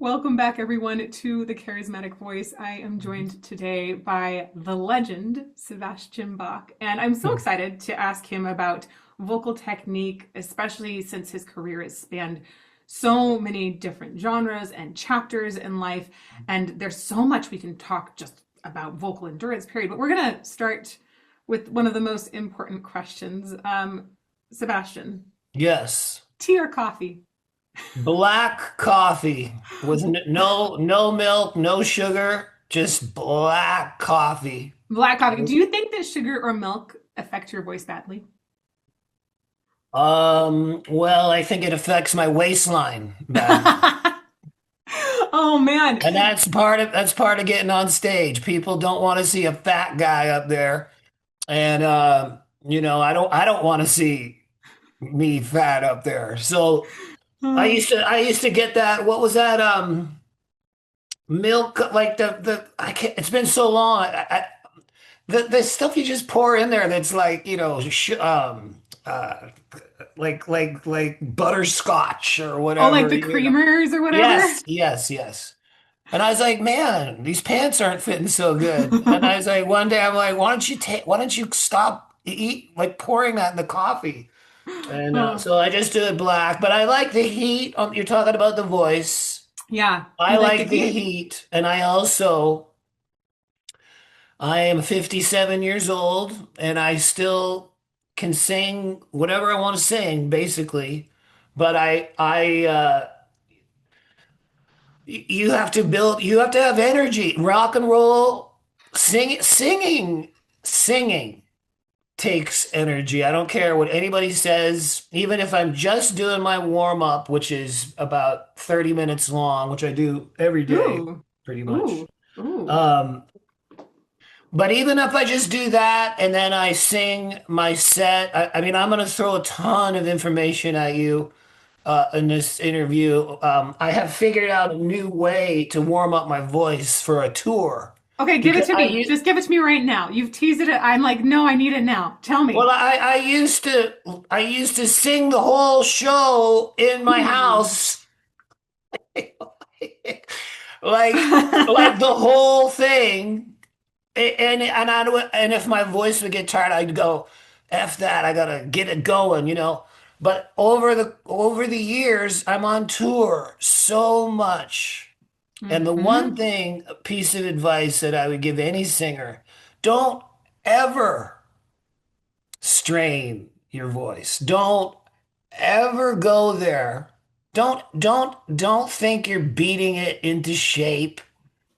Welcome back, everyone, to the Charismatic Voice. I am joined today by the legend, Sebastian Bach, and I'm so excited to ask him about vocal technique, especially since his career has spanned so many different genres and chapters in life, and there's so much we can talk just about vocal endurance, period. But we're going to start with one of the most important questions. Sebastian, Yes. tea or coffee? Black coffee with no milk, no sugar, just black coffee. Black coffee. Do you think that sugar or milk affect your voice badly? Well, I think it affects my waistline badly. Oh man. And that's part of getting on stage. People don't want to see a fat guy up there. And I don't want to see me fat up there. So I used to get that, what was that? Milk, like the I can't, it's been so long. The stuff you just pour in there that's like, uh like butterscotch or Oh, like whatever, the creamers or whatever? Yes, yes, yes. And I was like, man, these pants aren't fitting so good. And I was like, one day I'm like, why don't you stop like pouring that in the coffee? And Oh, so I just do it black, but I like the heat. You're talking about the voice. yeah. I You like the like the heat? heat, and I am 57 years old, and I still can sing whatever I want to sing, basically. But you have to have energy. Rock and roll, singing takes energy. I don't care what anybody says, even if I'm just doing my warm up, which is about 30 minutes long, which I do every day, Ooh. pretty much. Ooh. Ooh. Um, But even if I just do that and then I sing my set, I mean, I'm going to throw a ton of information at you in this interview. I have figured out a new way to warm up my voice for a tour Okay, give it because to me. Just give it to me right now. You've teased it. I'm like, no, I need it now. Tell well, me. I used to sing the whole show in my Ooh. house, like the whole thing. And if my voice would get tired, I'd go, F that, I gotta get it going. But over the years, I'm on tour so much. And the one Mm-hmm. thing, a piece of advice that I would give any singer, don't ever strain your voice. Don't ever go there. Don't think you're beating it into shape.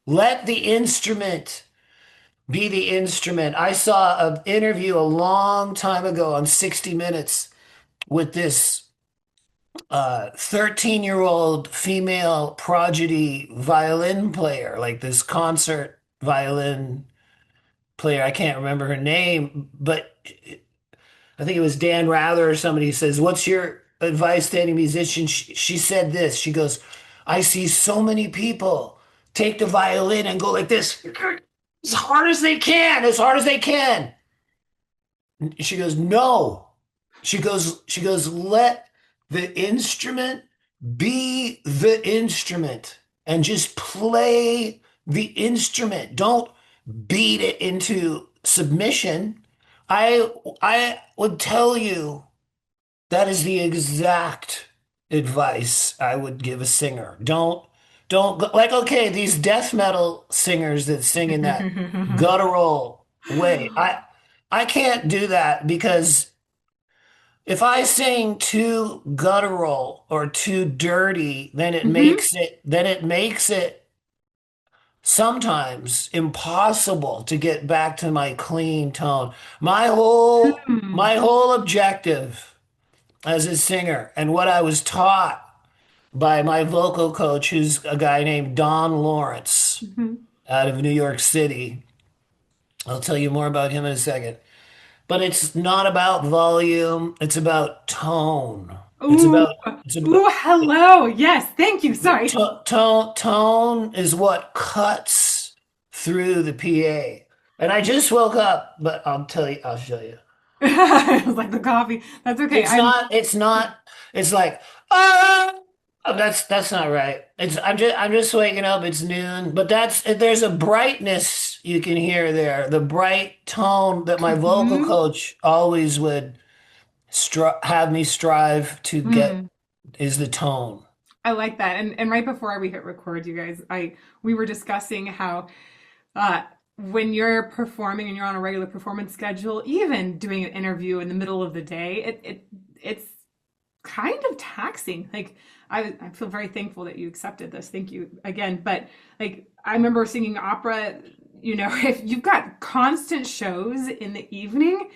Let the instrument be the instrument. I saw an interview a long time ago on 60 Minutes with this 13-year-old female prodigy violin player, like this concert violin player. I can't remember her name, but I think it was Dan Rather or somebody says, "What's your advice to any musician?" She said this. She goes, "I see so many people take the violin and go like this as hard as they can, as hard as they can." She goes, no. She goes, let the instrument be the instrument and just play the instrument. Don't beat it into submission. I would tell you that is the exact advice I would give a singer. Don't like, okay, these death metal singers that sing in that guttural way. I can't do that because if I sing too guttural or too dirty, Mm-hmm. then it makes it sometimes impossible to get back to my clean tone. My whole objective as a singer and what I was taught by my vocal coach, who's a guy named Don Lawrence Mm-hmm. out of New York City. I'll tell you more about him in a second. But it's not about volume, it's about tone. It's Ooh. about it's about Ooh, hello. Yes, thank you. Sorry. tone is what cuts through the PA. And I just woke up, but I'll show you. I was like the coffee. That's okay. It's not, it's like, ah! Oh, that's not right. I'm just waking up. It's noon, but there's a brightness you can hear there. The bright tone that my vocal Hmm. coach always would have me strive to get Mm. is the tone. I like that. And right before we hit record, you guys, I we were discussing how uh, when you're performing and you're on a regular performance schedule, even doing an interview in the middle of the day, it's kind of taxing. Like I feel very thankful that you accepted this. Thank you again. But like I remember singing opera, if you've got constant shows in the evening,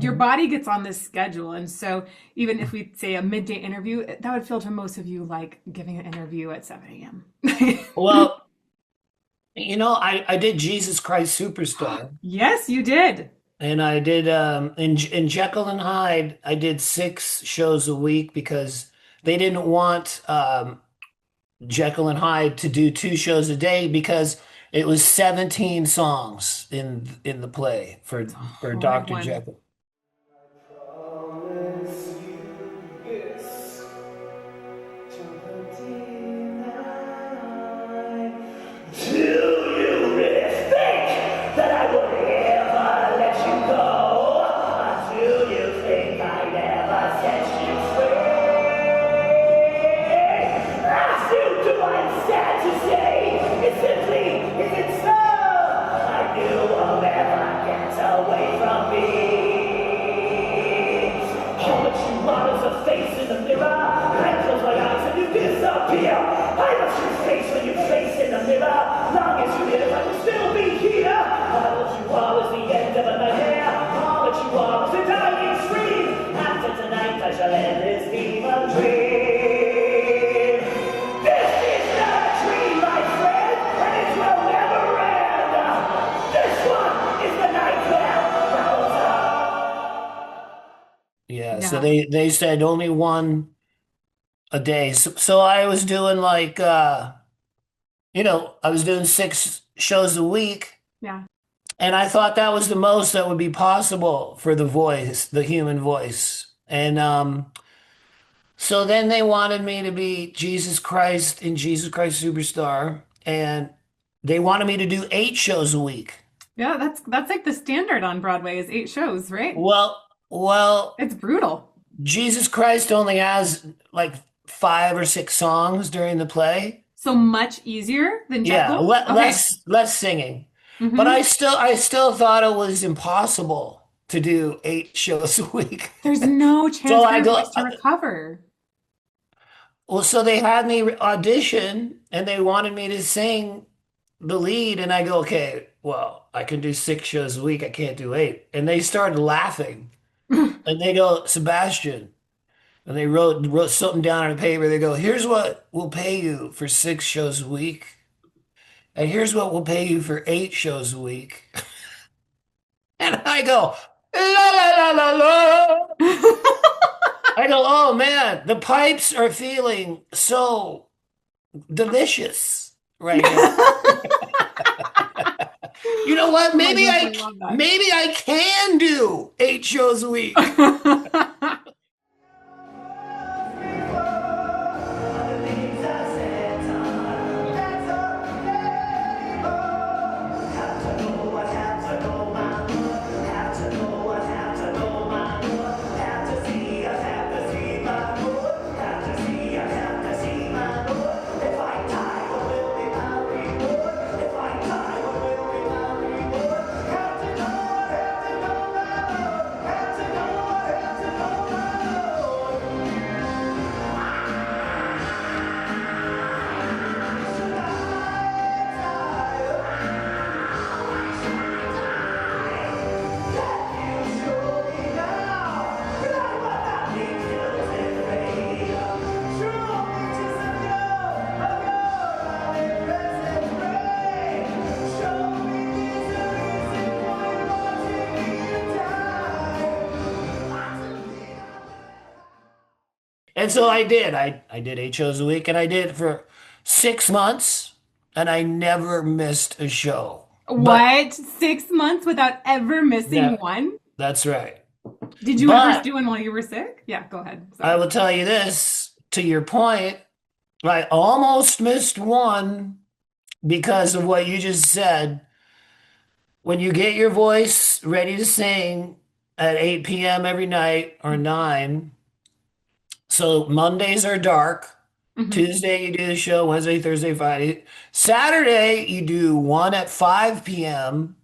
your Mhm. body gets on this schedule. And so even if we say a midday interview, that would feel to most of you like giving an interview at 7 a.m. Well, I did Jesus Christ Superstar, Yes, you did. and I did in Jekyll and Hyde. I did 6 shows a week because they didn't want Jekyll and Hyde to do 2 shows a day because it was 17 songs in the play It's a for hard Dr. one. Jekyll. Promise you this till the day do you really think that I would ever let you go? Or do you think I'd ever set you free? Ask you, do I'm sad to say, it simply isn't so. I knew I'll never get away from me. All that you are is a face in the mirror. I close my eyes and you disappear. I watch your face when you face in the mirror. Long as you live, I will still be here. All that you are is the end of a nightmare. All that you are is a dying scream. After tonight, I shall end this evil dream. This is not a dream, my friend, and it will never end. This one is the nightmare. Yeah, so Yeah. they said only one a day. So I was doing like I was doing 6 shows a week, Yeah. and I thought that was the most that would be possible for the voice, the human voice. And so then they wanted me to be Jesus Christ in Jesus Christ Superstar, and they wanted me to do 8 shows a week. Yeah, that's like the standard on Broadway is 8 shows, right? Well, It's brutal. Jesus Christ only has like 5 or 6 songs during the play. So much easier than Yeah, Jekyll. Okay. less singing. But Hmm. I still thought it was impossible to do 8 shows a week. There's no So chance for I your go, voice to recover. well, so they had me audition and they wanted me to sing the lead, and I go, okay, well, I can do 6 shows a week. I can't do 8. And they started laughing, and they go, Sebastian, and they wrote something down on paper. They go, here's what we'll pay you for 6 shows a week, and here's what we'll pay you for 8 shows a week. And I go, la la la la la. I go, oh man, the pipes are feeling so delicious right now. You know what? Oh my gosh, I love Maybe I can do 8 shows a week. that. And so I did. I did 8 shows a week, and I did it for 6 months, and I never missed a show. But What? 6 months without ever missing yeah, one? that's right. Did you ever But do one while you were sick? Yeah, go ahead. I Sorry. will tell you this, to your point, I almost missed one because of what you just said. When you get your voice ready to sing at 8 p.m. every night or 9, so Mondays are dark. Hmm. Tuesday you do the show, Wednesday, Thursday, Friday. Saturday you do one at 5 p.m.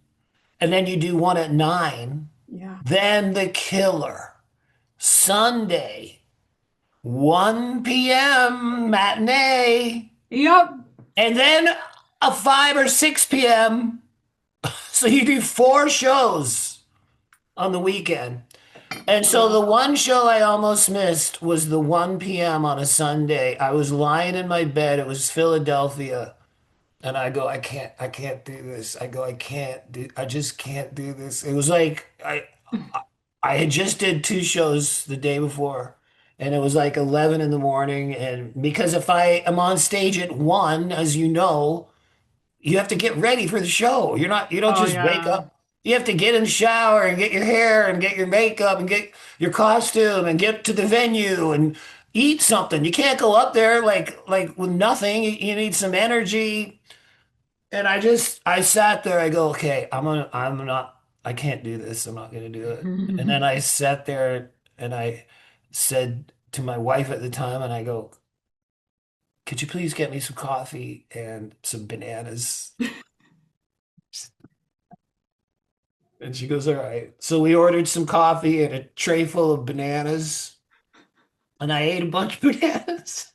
and then you do one at 9. Yeah. Then the killer. Sunday, 1 p.m. matinee, Yep. and then a 5 or 6 p.m. So you do 4 shows on the weekend. And so the Wow. one show I almost missed was the 1 p.m. on a Sunday. I was lying in my bed. It was Philadelphia. And I go, I can't do this. I just can't do this. It was like I had just did 2 shows the day before, and it was like 11 in the morning. And because if I am on stage at 1, as you know, you have to get ready for the show. You don't Oh just wake yeah. up. You have to get in the shower and get your hair and get your makeup and get your costume and get to the venue and eat something. You can't go up there like with nothing. You need some energy. And I sat there. I go, okay, I'm not. I can't do this. I'm not gonna do it. And then I sat there and I said to my wife at the time, and I go, could you please get me some coffee and some bananas? And she goes, all right. So we ordered some coffee and a tray full of bananas, and I ate a bunch of bananas.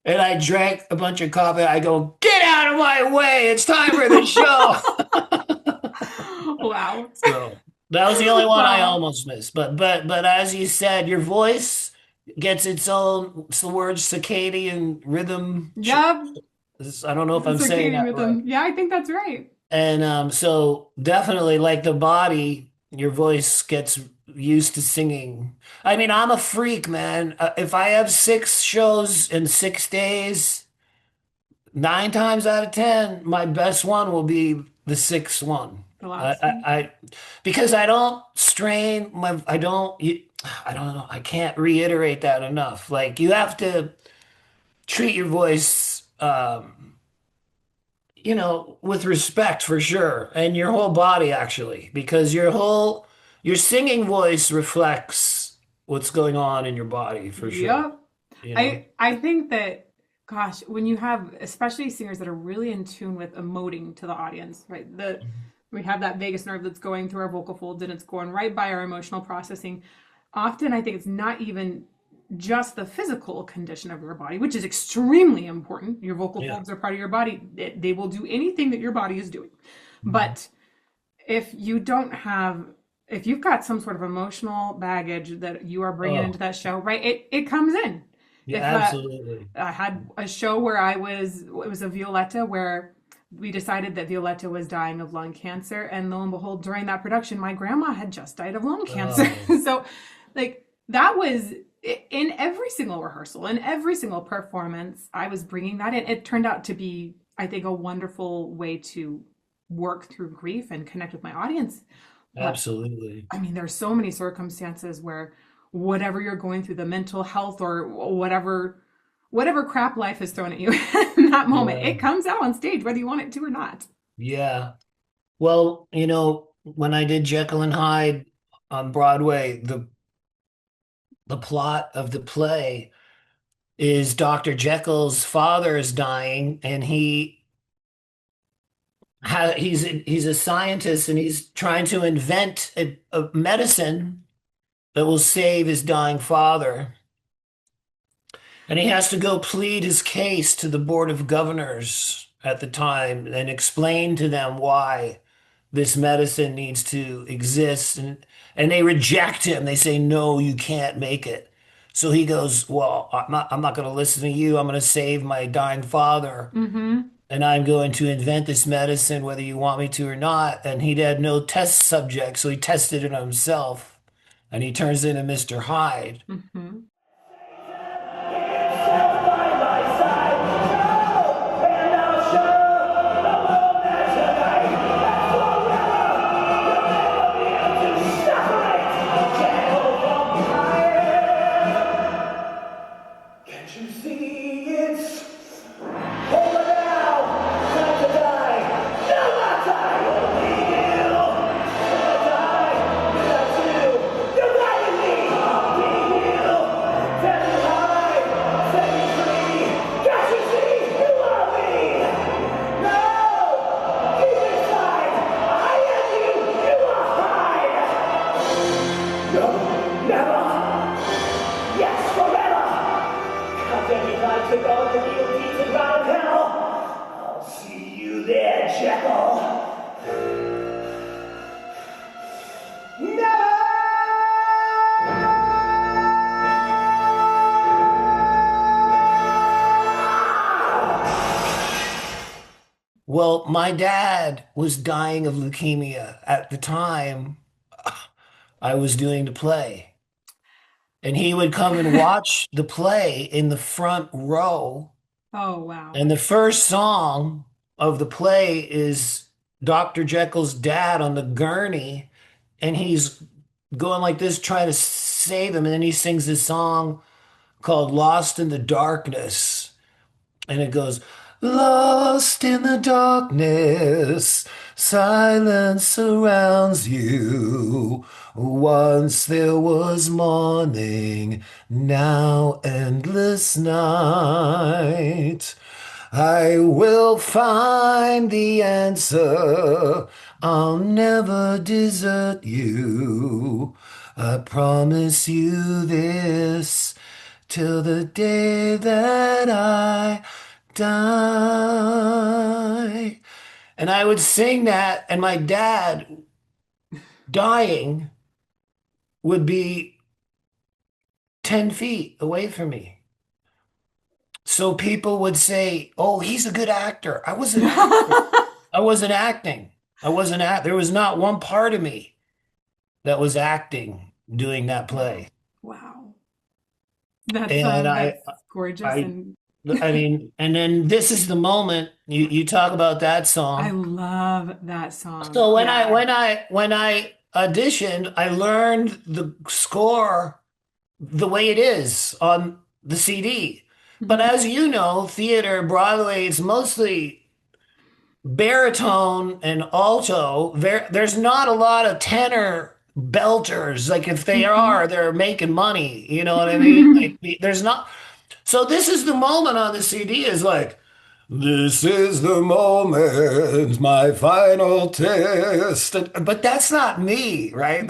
And I drank a bunch of coffee. I go, get out of my way. It's time for the show. Wow. So that was the only one I Wow. almost missed. But as you said, your voice gets its own, it's the word circadian rhythm. Yep. I don't know if The I'm saying circadian that right. rhythm. Yeah, I think that's right. And so definitely like the body, your voice gets used to singing. I mean, I'm a freak, man. If I have 6 shows in 6 days, 9 times out of 10, my best one will be the sixth one. The I, last I, one. I because I don't strain I don't know. I can't reiterate that enough. Like you have to treat your voice, with respect for sure, and your whole body actually, because your singing voice reflects what's going on in your body for sure. Yep. You know? I think that, gosh, when you have especially singers that are really in tune with emoting to the audience, right? We have that vagus nerve that's going through our vocal folds and it's going right by our emotional processing. Often I think it's not even just the physical condition of your body, which is extremely important. Your vocal Yeah. folds are part of your body. They will do anything that your body is doing. Mhm. But if you don't have if you've got some sort of emotional baggage that you are bringing into Oh, that show, right, it comes in. yeah, If absolutely. I had a show where it was a Violetta where we decided that Violetta was dying of lung cancer, and lo and behold, during that production, my grandma had just died of lung cancer. Oh, So, like, that was in every single rehearsal, in every single performance, I was bringing that in. It turned out to be, I think, a wonderful way to work through grief and connect with my audience. But absolutely. I mean, there's so many circumstances where whatever you're going through, the mental health or whatever crap life has thrown at you in that moment, Yeah. it comes out on stage, whether you want it to or not. Yeah. Well, when I did Jekyll and Hyde on Broadway, the plot of the play is Dr. Jekyll's father is dying, and he's a scientist, and he's trying to invent a medicine that will save his dying father. And he has to go plead his case to the Board of Governors at the time and explain to them why this medicine needs to exist. And they reject him. They say, no, you can't make it. So he goes, well, I'm not going to listen to you. I'm going to save my dying father. Mm-hmm. And I'm going to invent this medicine, whether you want me to or not. And he had no test subject, so he tested it on himself. And he turns into Mr. Hyde. Mm-hmm. Can't you see? Well, my dad was dying of leukemia at the time I was doing the play. And he would come and watch the play in the front row. Oh, wow. And the first song of the play is Dr. Jekyll's dad on the gurney. And he's going like this, trying to save him. And then he sings this song called Lost in the Darkness. And it goes, Lost in the darkness, silence surrounds you. Once there was morning, now endless night. I will find the answer. I'll never desert you. I promise you this till the day that I die. And I would sing that, and my dad dying would be 10 feet away from me. So people would say, "Oh, he's a good actor." I wasn't acting. I wasn't acting. I wasn't act. There was not one part of me that was acting doing that play. Wow. And That's gorgeous. I, And I mean, and then this is the moment you talk about that I song. love that song. So Yeah. when I auditioned, I learned the score the way it is on the CD. But Mhm. as you know, theater, Broadway, it's mostly baritone and alto. There's not a lot of tenor belters. Like if they Mhm. are, they're making money. You know what I mean? Like there's not. So this is the moment on the CD is like, this is the moment, my final test. But that's not me, right?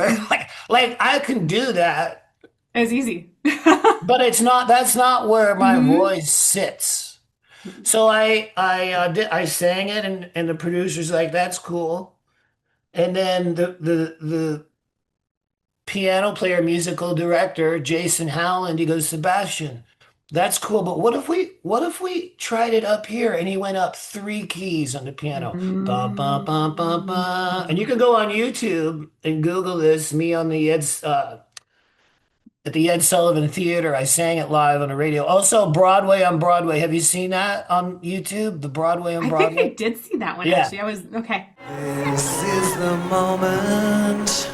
Like I can do that, It's easy. but it's not, that's not where my Hmm. voice sits. So I sang it, and the producer's like, "That's cool." And then the piano player, musical director, Jason Howland, he goes, "Sebastian, that's cool, but what if we tried it up here?" And he went up three keys on the piano. Bum, bum, bum, bum, bum. And you can go on YouTube and Google this, me on the at the Ed Sullivan Theater. I sang it live on the radio. Also, Broadway on Broadway. Have you seen that on YouTube? The Broadway on I think I Broadway? did see that one Yeah. actually. I was okay. This is the moment.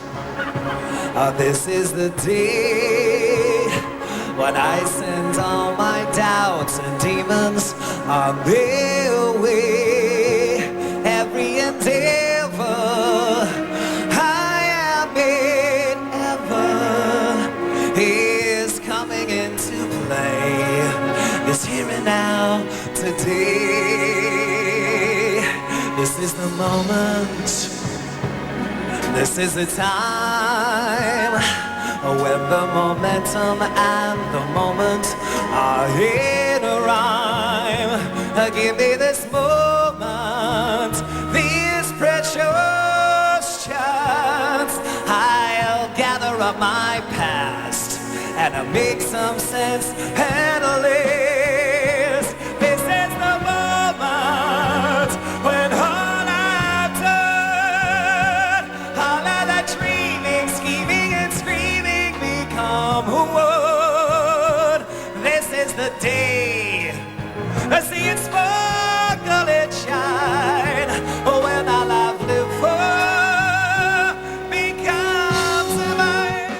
This is the day when I send all my doubts and demons on their way. Every endeavor I am in ever is coming into play. It's here and now today. This is the moment. This is the time when the momentum and the moment are in a rhyme. Give me this moment, this precious chance. I'll gather up my past and I'll make some sense and list. This is the moment when all I've done, all of that dreaming, scheming, and screaming become one. This is the day. I see it sparkle and shine when all I've lived for becomes mine.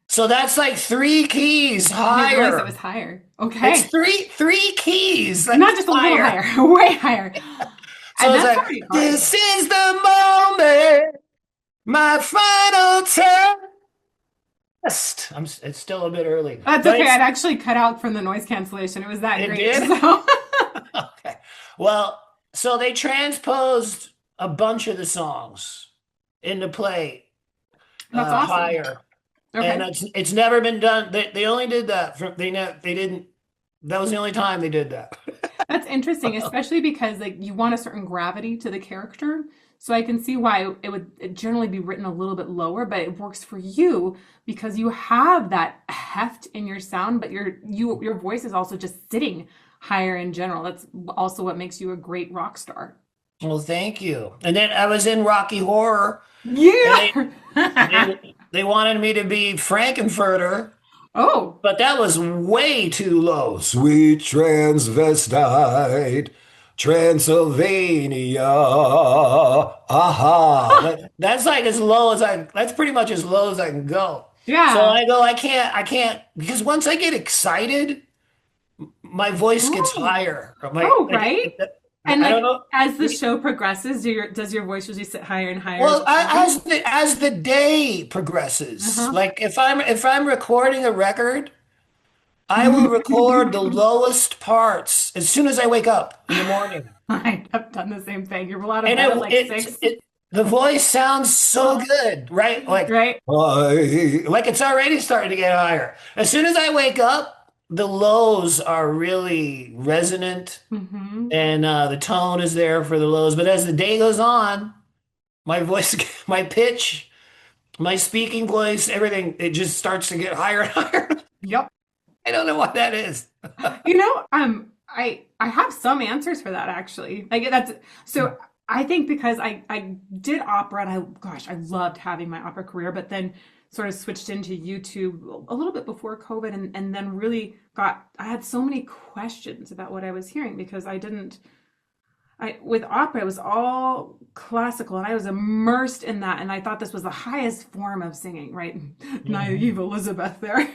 So that's like three keys I didn't realize it was higher. higher. It's Okay. three keys like Not just a little higher. higher, way higher. So And it's that's like, already hard. this is the moment, my final test. It's still a bit early, That's but okay. I'd actually cut out from the noise cancellation. It was that it great. did. So Okay. Well, so they transposed a bunch of the songs into play that's awesome. higher, and Okay. it's never been done. They only did that for they didn't. That was the only time they did that. That's interesting, especially because like you want a certain gravity to the character. So I can see why it would generally be written a little bit lower, but it works for you because you have that heft in your sound, but your voice is also just sitting higher in general. That's also what makes you a great rock star. Well, thank you. And then I was in Rocky Horror, and Yeah. they wanted me to be Frankenfurter, Oh, but that was way too low. Sweet transvestite, Transylvania. Aha. That's like as low as that's pretty much as low as I can go. So yeah. I go, I can't, because once I get excited, my voice gets Oh, higher. oh, right. And I don't like know. as the show progresses, does your voice usually sit higher and higher as Well, it's going? as the day progresses, Uh-huh. like if I'm recording a record, I will record the lowest parts as soon as I wake up in the morning. I have done the same thing. You're out of And bed at like 6, the voice sounds so good, right? right? Like it's already starting to get higher. As soon as I wake up, the lows are really resonant, Hmm. and the tone is there for the lows. But as the day goes on, my voice, my pitch, my speaking voice, everything, it just starts to get higher and higher. Yep. I don't know what that is. I have some answers for that actually. Like that's so I think because I did opera and I loved having my opera career, but then sort of switched into YouTube a little bit before COVID and then really I had so many questions about what I was hearing because I didn't I with opera it was all classical and I was immersed in that and I thought this was the highest form of singing, right? Mhm. Naive Elizabeth there.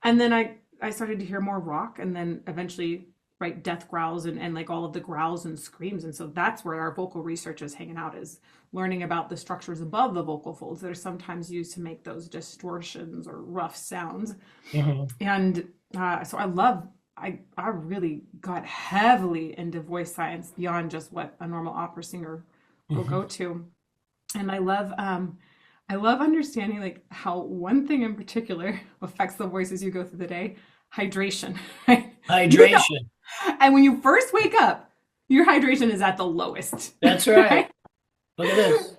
And then I started to hear more rock and then eventually right death growls and like all of the growls and screams. And so that's where our vocal research is hanging out is learning about the structures above the vocal folds that are sometimes used to make those distortions or rough sounds. Mhm. And so I really got heavily into voice science beyond just what a normal opera singer will go Mhm. to. And I love understanding like how one thing in particular affects the voice as you go through the day, hydration. Right? You know, Hydration. and when you first wake up, your hydration is at the lowest. That's right. Right? Look at this.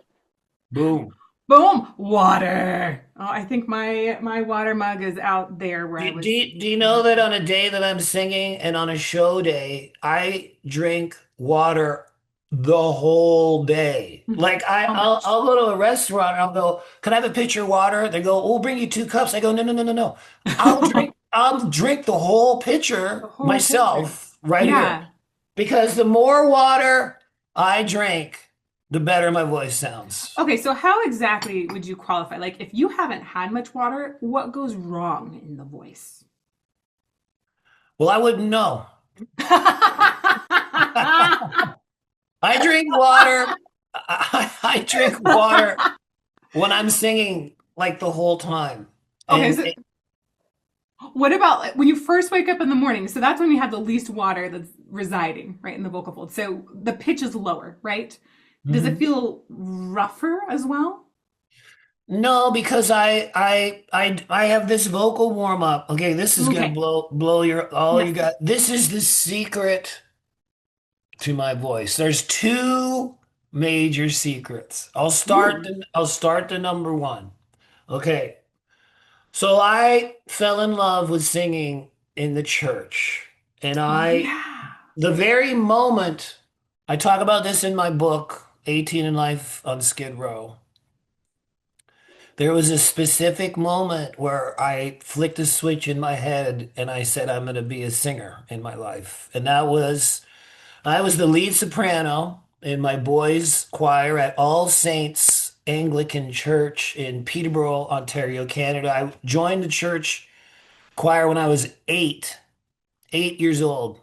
Boom. Boom, water. Oh, I think my water mug is out there where I was Do you know that looking. on a day that I'm singing and on a show day, I drink water the whole day. Like How much? I'll go to a restaurant and I'll go, "Can I have a pitcher of water?" They go, "We'll bring you 2 cups." I go, "No, no, no, no, no. I'll drink the whole The pitcher whole picture. myself right here." Yeah. Because the more water I drink, the better my voice sounds. Okay, so how exactly would you qualify? Like, if you haven't had much water, what goes wrong in the voice? Well, I wouldn't know. I drink water. I drink water when I'm singing like the whole time. Okay, And so what about like, when you first wake up in the morning? So that's when you have the least water that's residing, right, in the vocal fold. So the pitch is lower, right? Does it Mhm. feel rougher as well? No, because I have this vocal warm up. Okay, this is gonna Okay. blow your all you Yes. got. This is the secret to my voice. There's two major secrets. Ooh. I'll start the number one. Okay. So I fell in love with singing in the church. And Yeah. the very moment, I talk about this in my book, 18 in Life on Skid Row. There was a specific moment where I flicked a switch in my head and I said, I'm going to be a singer in my life. And I was the lead soprano in my boys' choir at All Saints Anglican Church in Peterborough, Ontario, Canada. I joined the church choir when I was 8 years old.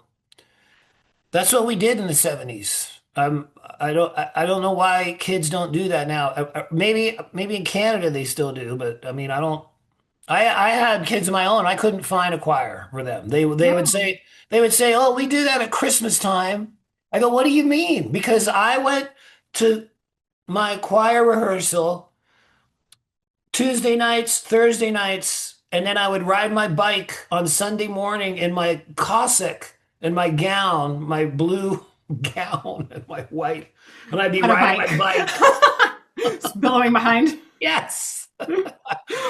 That's what we did in the 70s. I don't know why kids don't do that now. Maybe in Canada they still do, but I mean I don't. I had kids of my own. I couldn't find a choir for them. Yeah. They would say, "Oh, we do that at Christmas time." I go, "What do you mean?" Because I went to my choir rehearsal Tuesday nights, Thursday nights, and then I would ride my bike on Sunday morning in my cassock and my gown, my blue gown and my white, and I'd be On a riding bike. my bike. Just billowing behind. Yes.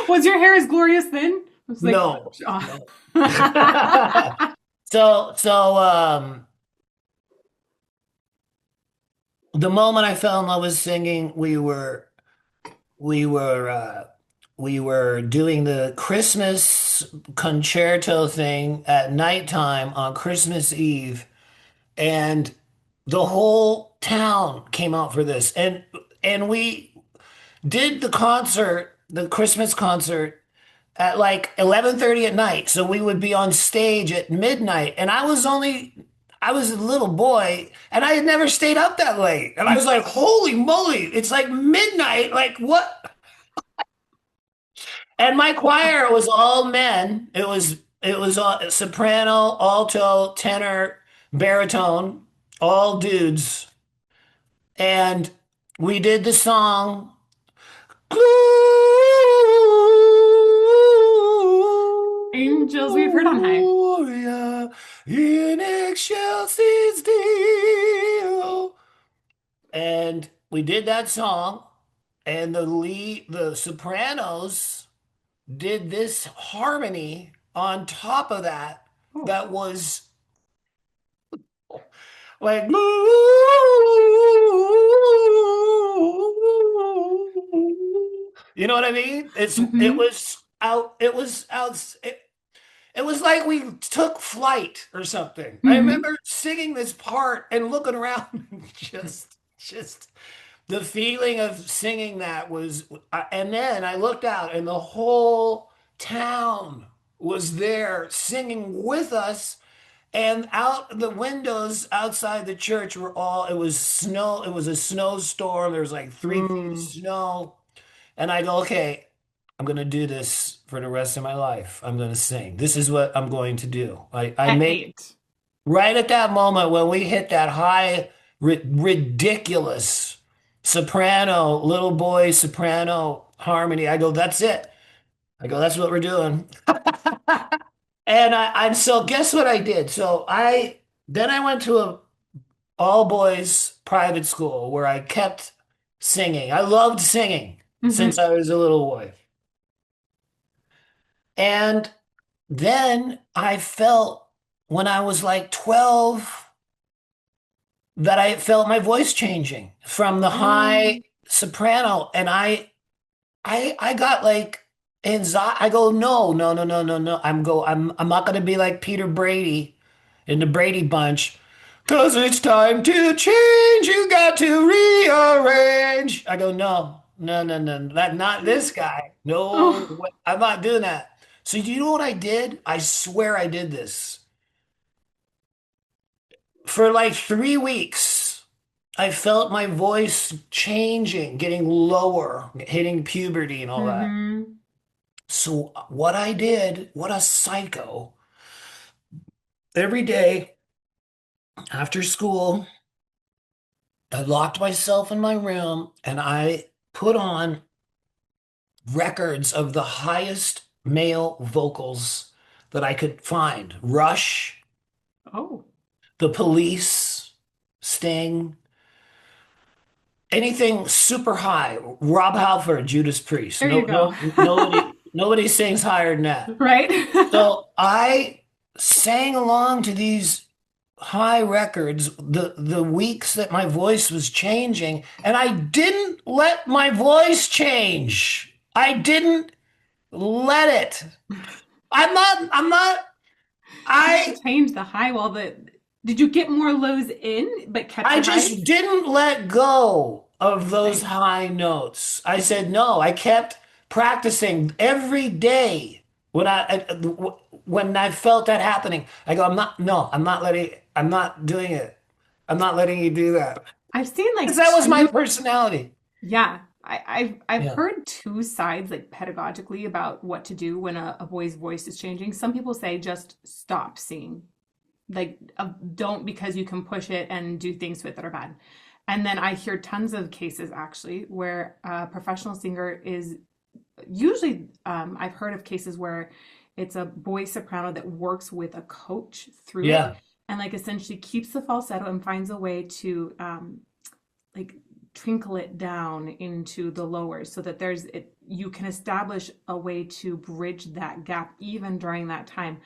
Was your hair as glorious then? I was like, No. oh. No. So the moment I fell in love with singing, we were we were doing the Christmas concerto thing at nighttime on Christmas Eve, and the whole town came out for this, and we did the concert, the Christmas concert at like 11:30 at night. So we would be on stage at midnight. And I was a little boy and I had never stayed up that late. And I was like, holy moly, it's like midnight. Like what? And my choir was all men. It was all, soprano, alto, tenor, baritone, all dudes. And we did the song Angels we've heard on high. Gloria in excelsis Deo. And we did that song, and the sopranos did this harmony on top of that Oh. that was like you know what I mean? Hmm. It was like we took flight or something. I Hmm. remember singing this part and looking around and just the feeling of singing that was, and then I looked out and the whole town was there singing with us. And out the windows outside the church were all, it was snow. It was a snowstorm. There was like 3 feet of Ooh. snow. And I go, okay, I'm going to do this for the rest of my life. I'm going to sing. This is what I'm going to do. I At made, 8. right at that moment when we hit that high, ridiculous soprano, little boy soprano harmony, I go, that's it. I go, that's what we're doing. And so guess what I did? Then I went to a all boys private school where I kept singing. I loved singing since Hmm. I was a little boy. And then I felt when I was like 12 that I felt my voice changing from the high Oh. soprano. And I got like anxiety. I go, no, no, no, no, no, no. I'm not gonna be like Peter Brady in the Brady Bunch. 'Cause it's time to change, you got to rearrange. I go, no, no, no, no, that not this guy. No, Oh. I'm not doing that. So do you know what I did? I swear I did this. For like 3 weeks, I felt my voice changing, getting lower, hitting puberty and all that. Hmm. So what I did, what a psycho, every day after school, I locked myself in my room and I put on records of the highest male vocals that I could find. Rush, Oh. The Police, Sting, anything super high. Rob Halford, Judas Priest. There you No, go. no, nobody sings higher than that. Right? So I sang along to these high records the weeks that my voice was changing, and I didn't let my voice change. I didn't let it. I'm not You I didn't change the high wall. Did you get more lows in but kept I your just highs? didn't let go of those Nice. high notes. I said no. I kept practicing every day when I felt that happening. I go, I'm not, no, I'm not doing it. I'm not letting you do that. I've seen Because like that was my two. personality. Yeah, I've Yeah. heard two sides like pedagogically about what to do when a boy's voice is changing. Some people say just stop singing, like don't, because you can push it and do things with it that are bad. And then I hear tons of cases actually where a professional singer is usually I've heard of cases where it's a boy soprano that works with a coach through it Yeah. and like essentially keeps the falsetto and finds a way to like trinkle it down into the lowers so that there's it you can establish a way to bridge that gap even during that time.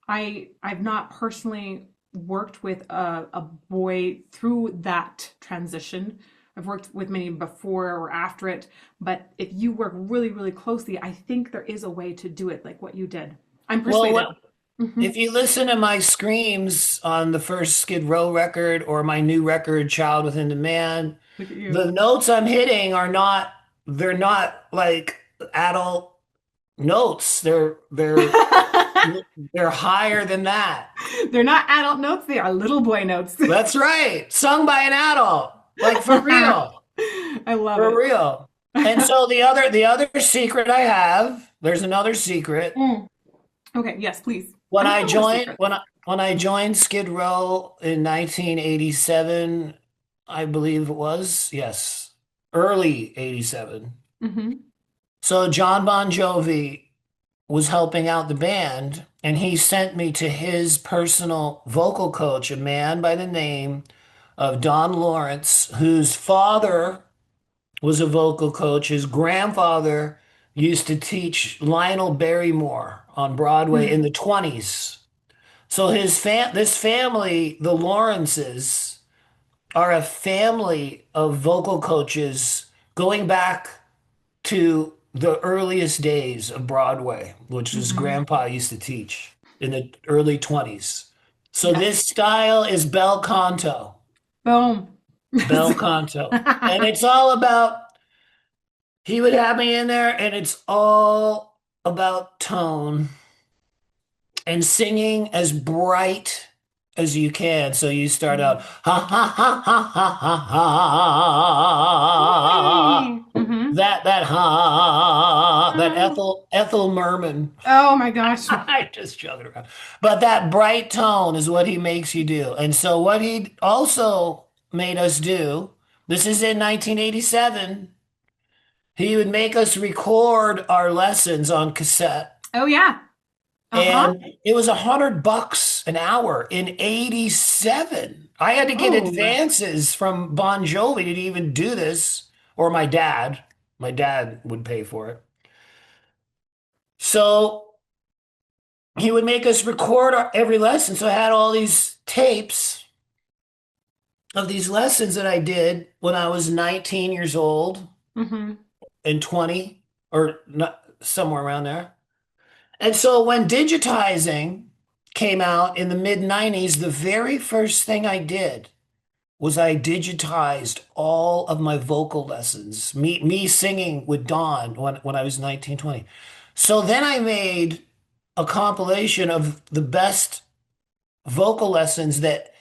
I've not personally worked with a boy through that transition. I've worked with many before or after it, but if you work really, really closely, I think there is a way to do it like what you did. I'm Well, persuaded. Hmm. if you listen to my screams on the first Skid Row record or my new record, Child Within the Man, Look at you. the notes I'm hitting they're not like adult notes. They're higher than that. They're not adult notes, they are little boy notes. That's right. Sung by an adult. Like for real. I love For it. real. And so the other secret I have, there's another secret. Mm. Okay, yes, please. When I'm I full of joined secrets. when I joined Skid Row in 1987, I believe it was, yes, early 87. Hmm. So John Bon Jovi was helping out the band, and he sent me to his personal vocal coach, a man by the name of Don Lawrence, whose father was a vocal coach. His grandfather used to teach Lionel Barrymore on Broadway in the 20s. So this family, the Lawrences, are a family of vocal coaches going back to the earliest days of Broadway, which his Hmm. grandpa used to teach in the early 20s. So Yes. this style is bel canto, Boom. bel canto. And it's all about, he would have me in there, and it's all about tone and singing as bright as you can. So you start out ha ha ha ha ha ha ha. Hmm. That ha, that Ethel Merman. Oh my gosh. I just joking around. But that bright tone is what he makes you do. And so what he also made us do, this is in 1987, he would make us record our lessons on cassette. Oh yeah. Uh-huh. And it was $100 an hour in 87. I had to get Oh. advances from Bon Jovi to even do this, or my dad. My dad would pay for it. So he would make us record every lesson. So I had all these tapes of these lessons that I did when I was 19 years old Hmm. and 20, or not, somewhere around there. And so when digitizing came out in the mid 90s, the very first thing I did was I digitized all of my vocal lessons, me singing with Dawn when I was 19, 20. So then I made a compilation of the best vocal lessons that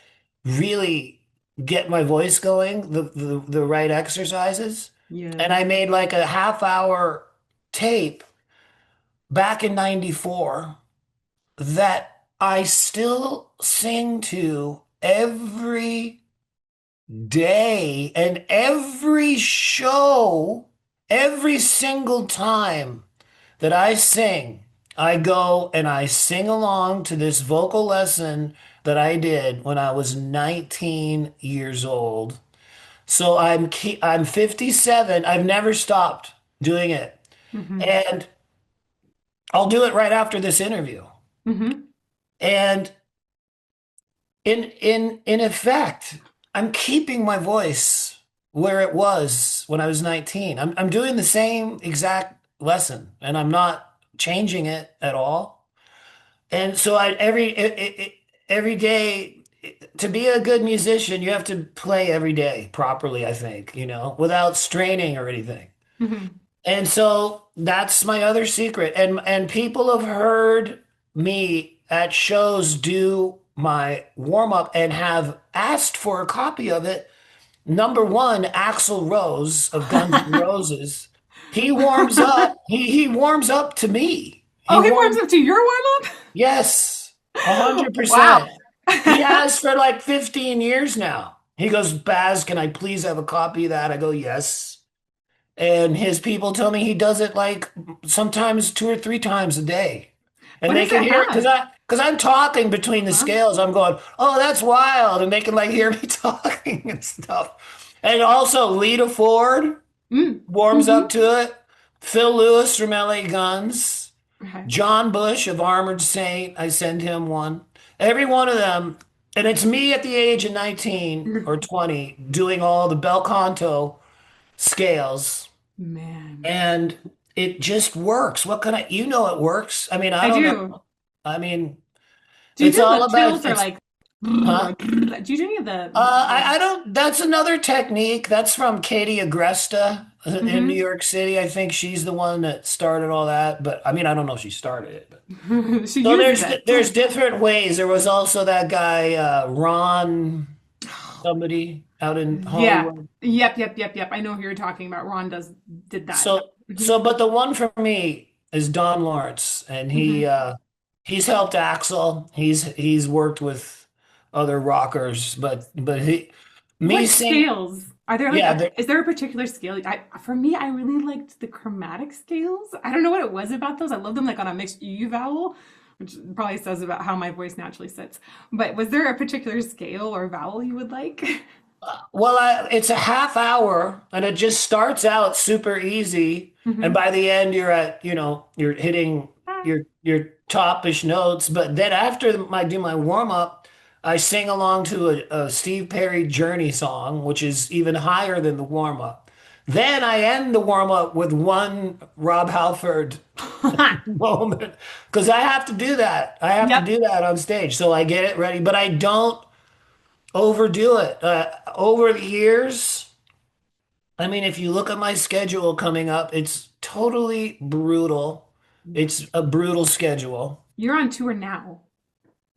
really get my voice going, the right exercises. And Yes. I made like a half hour tape back in 94 that I still sing to every day and every show, every single time that I sing, I go and I sing along to this vocal lesson that I did when I was 19 years old. So I'm 57. I've never stopped doing it. Hmm. And I'll do it right after this interview. Hmm. And in effect, I'm keeping my voice where it was when I was 19. I'm doing the same exact lesson, and I'm not changing it at all. And so every day, to be a good musician, you have to play every day properly, I think, without straining or anything. Hmm. And so that's my other secret. And people have heard me at shows do my warm up and have asked for a copy of it. Number one, Axl Rose of Guns N' Roses. He warms up. He warms up to me. He Oh, he warms warms. up to your warm Yes, up? 100%. Wow. He has for like 15 years now. He goes, Baz, can I please have a copy of that? I go, yes. And his people tell me he does it like sometimes 2 or 3 times a day. What And they does can it hear it because have? I'm talking between the Huh? scales. I'm going, oh, that's wild. And they can like hear me talking and stuff. And also Lita Ford Mm. warms Hmm. up to it. Phil Lewis from LA Guns. Okay. John Bush of Armored Saint. I send him one. Every one of them And it's me at the age of 19 or 20 doing all the bel canto scales, Man, and it just works. What can I, it works. I mean, I I don't know. do. I mean, Do you it's do all lip about, trills or like, huh? do you do any of I don't, that's another technique. That's from Katie Agresta in New hmm York City. I think she's the one that started all that, but I mean, I don't know if she started it, but She so uses it. there's different ways. There was also that guy, Ron, somebody out in Yeah. Hollywood. Yep. I know who you're talking about. Ron did that. So, but the one for me is Don Lawrence, and Hmm he's helped Axl. He's worked with other rockers, but me What sing, scales? Are there like yeah, is there a particular scale? For me, I really liked the chromatic scales. I don't know what it was about those. I love them like on a mixed U vowel, which probably says about how my voice naturally sits. But was there a particular scale or vowel you would like? well, it's a half hour, and it just starts out super easy, and hmm by the end you're at, you're hitting your topish notes. But then after I do my warm up, I sing along to a Steve Perry Journey song, which is even higher than the warm up. Then I end the warm up with one Rob Halford moment because I have to do that. I have to Yep. do that on stage, so I get it ready, but I don't overdo it. Over the years, I mean, if you look at my schedule coming up, it's totally brutal. It's a brutal schedule. You're on tour now.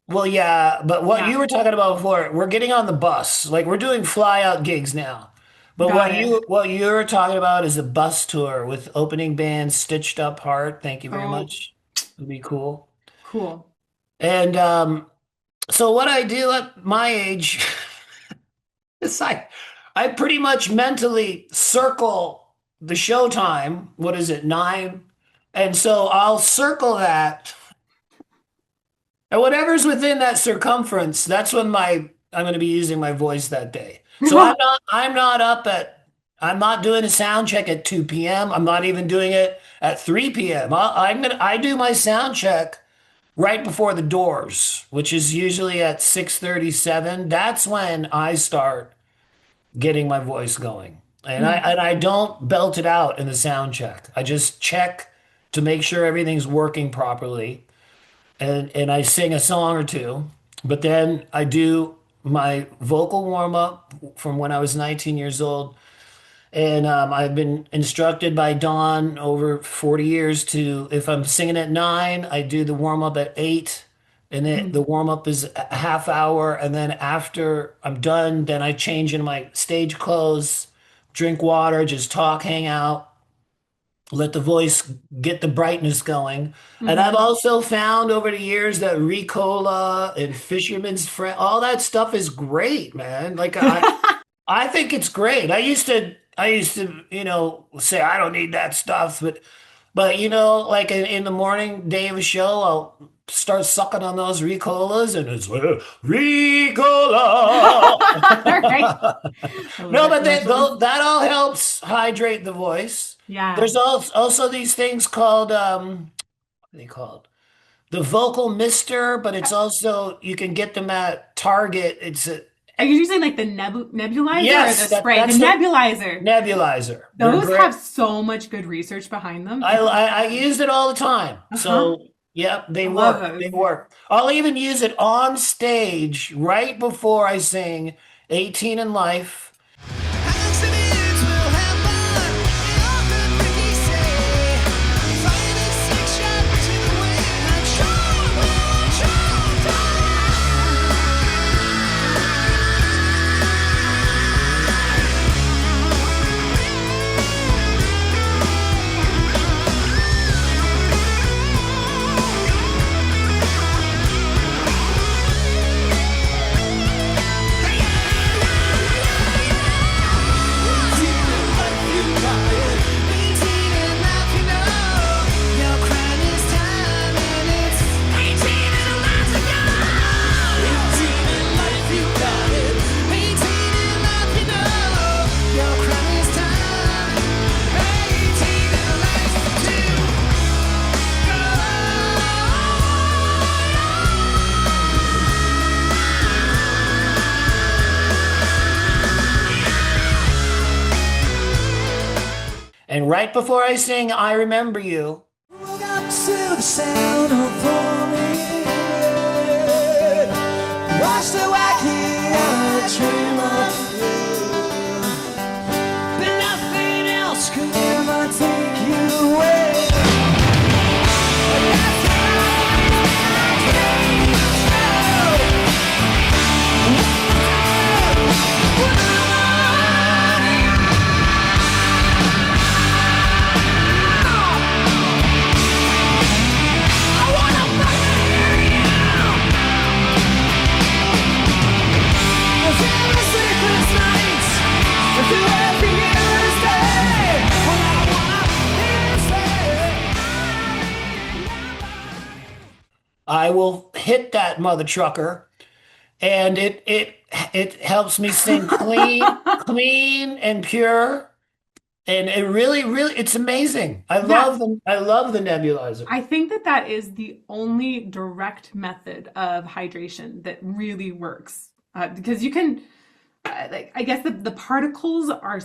Well, yeah, but what Yeah. you were talking about before, we're getting on the bus. Like we're doing fly out gigs now. But Got it. what you're talking about is a bus tour with opening band Stitched Up Heart. Thank you very Oh, much. It'd be cool. cool. And so what I do at my age is I pretty much mentally circle the show time. What is it, 9? And so I'll circle that, and whatever's within that circumference, that's when I'm going to be using my voice that day. So I'm not doing a sound check at 2 p.m. I'm not even doing it at 3 p.m. I do my sound check right before the doors, which is usually at 6:37. That's when I start getting my voice going. And I don't belt it out in the sound check. I just check to make sure everything's working properly. And I sing a song or two, but then I do my vocal warm up from when I was 19 years old. And I've been instructed by Dawn over 40 years to, if I'm singing at 9, I do the warm up at 8. And then the warm up is a half hour. And then after I'm done, then I change into my stage clothes, drink water, just talk, hang out, let the voice get the brightness going. And I've hmm also found over the years that Ricola and Fisherman's Friend, all that stuff is great, man. I think it's great. I used to, say I don't need that stuff, but like in the morning, day of a show, I'll start sucking on those Ricolas, and it's Right. Ricola. I love No, the but commercials. that all helps hydrate the voice. Yeah. There's also these things called what are they called? The vocal mister, but it's also you can get them at Target. Are you using like the nebulizer or the Yes, spray? The that's the nebulizer. nebulizer. They're Those great. have so much good research behind them. I use it all the time. Uh-huh. So yeah, they I love work. those. They work. I'll even use it on stage right before I sing 18 in Life. And right before I sing I Remember You, Woke up to the sound of pouring rain. Watch the wacky hour dream of you. But nothing else could ever take you away. That's I will hit that mother trucker, and it helps me sing clean and pure, and it really it's amazing. Yeah, I love the nebulizer. I think that that is the only direct method of hydration that really works. Because you can, like, I guess the particles are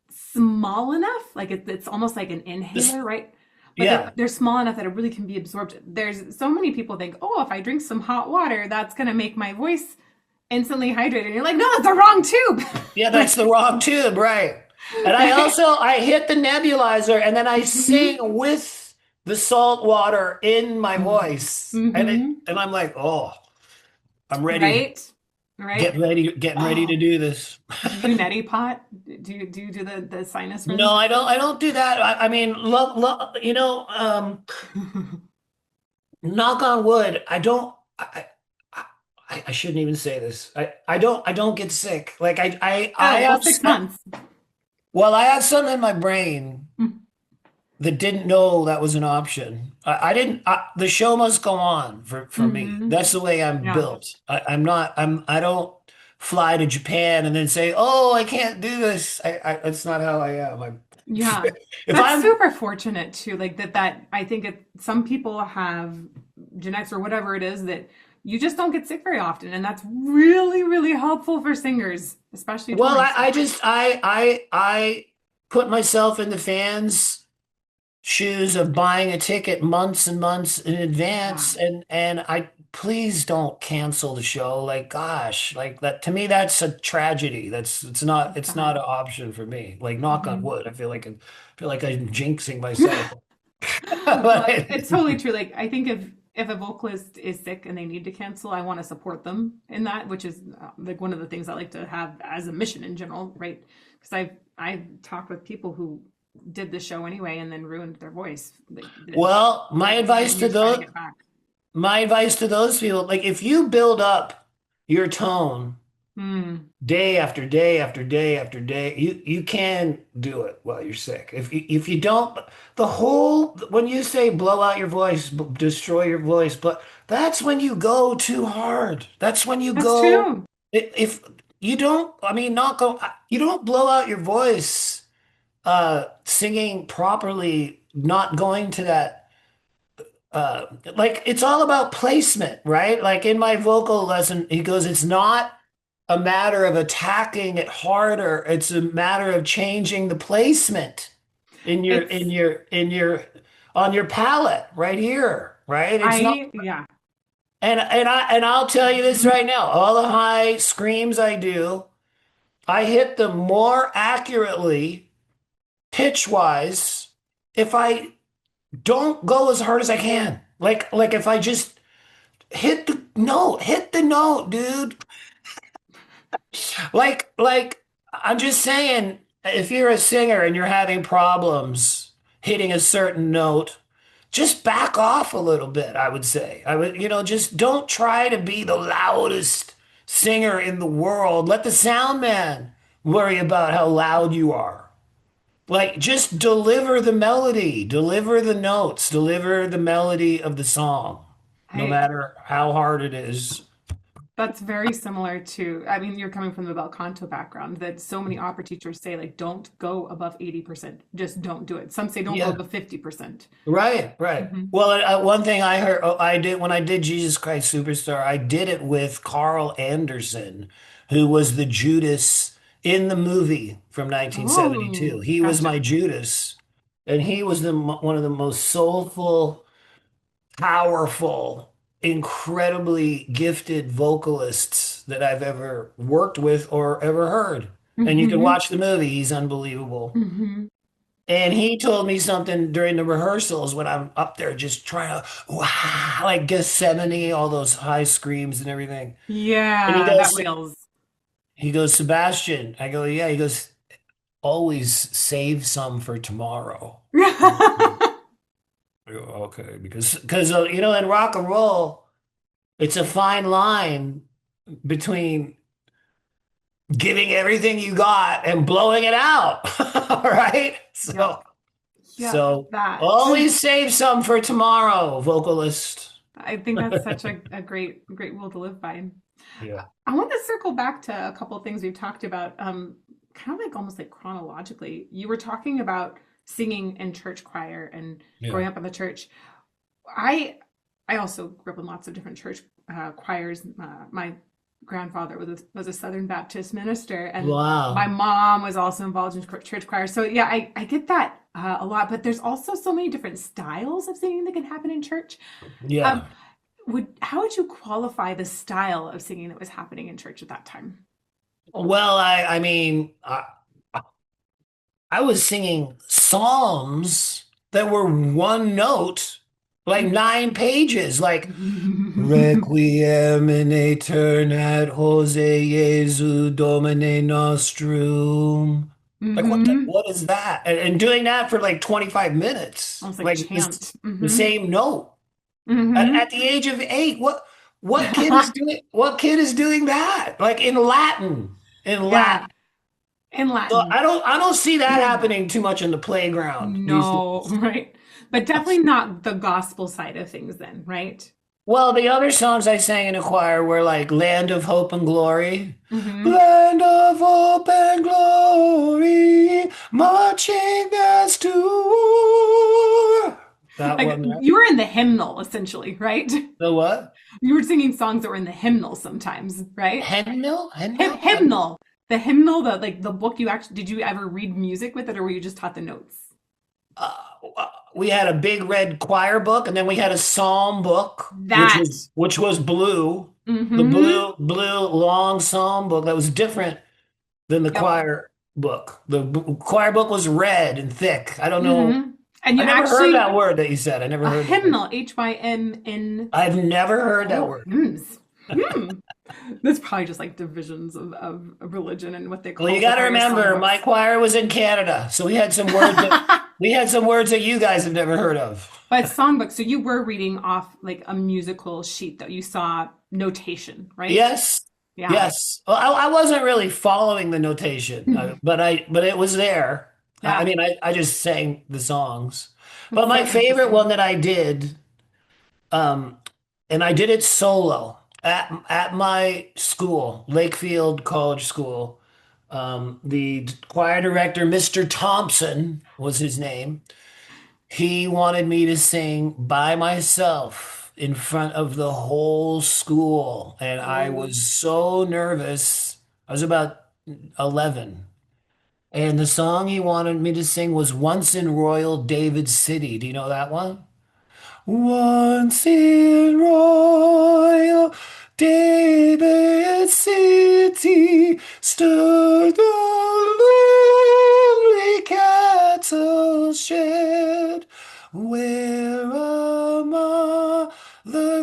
small enough, like it's almost like an This, inhaler, right? But yeah, they're small enough that it really can be absorbed. There's so many people think, oh, if I drink some hot water, that's gonna make my voice instantly hydrated. And you're like, no, that's the wrong tube. yeah, Like, that's the wrong tube, right? And I hit the nebulizer, and then I mhm, sing with the salt water in my voice, mhm, and I'm like, oh, I'm ready. right, right. Getting ready to Oh, do this. do you neti pot? Do you do the sinus No, rinse? I don't do that. I mean, knock on wood. I don't. I shouldn't even say this. I don't get sick. Like I Oh, well, have. 6 months. Well, I had something in my brain that didn't know that was an option. I didn't. The show must go on for me. Mm-hmm. That's the way I'm Yeah, built. I'm not. I don't fly to Japan and then say, "Oh, I can't do this." That's not how I am. yeah. If That's I'm super fortunate too. Like that I think some people have genetics or whatever it is that you just don't get sick very often, and that's really, really helpful for singers, especially well, touring singers. I put myself in the fans' shoes of buying a ticket months and months in Yeah. advance, and I please don't cancel the show. Like, gosh, like that to me, that's a tragedy. That's it's not sad. an option for me. Like, knock on Hmm. wood. I feel like I'm jinxing myself. But Well, it's totally true. Like I think if a vocalist is sick and they need to cancel, I want to support them in that, which is like one of the things I like to have as a mission in general, right? Because I've talked with people who did the show anyway and then ruined their voice. well, They spent years trying to get back. my advice to those people, like if you build up your tone Hmm. day after day after day after day, you can do it while you're sick. If you don't, the whole when you say blow out your voice, destroy your voice, but that's when you go too hard. That's when you That's go. true. If you don't, I mean, not go. You don't blow out your voice singing properly, not going to that. Like it's all about placement, right? Like in my vocal lesson, he goes, it's not a matter of attacking it harder. It's a matter of changing the placement It's in your on your palette right here, right? It's not yeah. and I'll tell you this Mhm. right now. All the high screams I do, I hit them more accurately pitch wise if I don't go as hard as I can. Like if I just hit the note, dude. Like I'm just saying, if you're a singer and you're having problems hitting a certain note, just back off a little bit, I would say. I would, just don't try to be the loudest singer in the world. Let the sound man worry about how loud you are. Like, just deliver the melody, deliver the notes, deliver the melody of the song, no I matter how hard it is. That's very similar to, I mean, you're coming from the bel canto background that so many opera teachers say, like, don't go above 80%. Just don't do it. Some say don't go Yeah. above 50%. Right, right. Hmm. Well, one thing I heard, I did when I did Jesus Christ Superstar, I did it with Carl Anderson, who was the Judas in the movie from Oh, 1972. He was gotcha. my Judas, and he was one of the most soulful, powerful, incredibly gifted vocalists that I've ever worked with or ever heard. And you can Hmm. watch the movie, he's unbelievable. Hmm. And he told me something during the rehearsals when I'm up there just trying to, wow, like Gethsemane, all those high screams and everything. And Yeah, that reels. he goes, Sebastian. I go, yeah. He goes, always save some for tomorrow. I go, okay, because in rock and roll, it's a fine line between giving everything you got and blowing it out. All right. Yep. Yep, So that. always save some for tomorrow, vocalist. I think that's such a great rule to live by. Yeah. I want to circle back to a couple of things we've talked about, kind of like almost like chronologically. You were talking about singing in church choir and Yeah. growing up in the church. I I also grew up in lots of different church choirs. My grandfather was a Southern Baptist minister, and my Wow. mom was also involved in church choir. So yeah, I get that a lot. But there's also so many different styles of singing that can happen in church. Um, Yeah. would how would you qualify the style of singing that was happening in church at that time? Well, I mean, I was singing psalms that were one note, like 9 pages, like Requiem in aeternat Jose Jesu Domine nostrum. Like Hmm. what is that? And doing that for like 25 minutes, Almost like like chant. the Hmm. same note. At Hmm. the age of 8, what kid is doing that? Like in Latin, in Yeah, Latin. in So Latin. I don't see that happening too much in the playground these No, days. right? But definitely not the gospel side of things then, right? Well, the other songs I sang in a choir were like Land of Hope and Glory. Hmm. Land of Hope and Glory, marching as to war. That Like one. you were in the hymnal essentially, right? The what? You were singing songs that were in the hymnal sometimes, right? Hymnal? Hymnal? Hymnal. The hymnal, the like the book you actually did you ever read music with it or were you just taught the notes? Uh, we had a big red choir book, and then we had a psalm book, which That. was blue. The Hmm. blue long psalm book that was different than the Yep. choir book. The choir book was red and thick. I don't know. Hmm. And I you never heard actually that word that you said. I never a heard that word. hymnal, HYMN. I've never heard that Oh, word. hymns. Hmm. That's probably just like divisions of religion and what they Well, call you the got to various remember, my songbooks. choir was in Canada, so we had some words that you guys have never heard of. But songbooks, so you were reading off like a musical sheet that you saw notation, right? Yes, Yeah. yes. Well, I wasn't really following the notation, but it was there. I Yeah. mean, I just sang the songs. But That's my so favorite interesting. one that I did, um, and I did it solo at my school, Lakefield College School. The choir director, Mr. Thompson, was his name. He wanted me to sing by myself in front of the whole school, and I Oh. was so nervous. I was about 11, and the song he wanted me to sing was Once in Royal David City. Do you know that one? Once in royal David City stood the lonely cattle shed, where a mother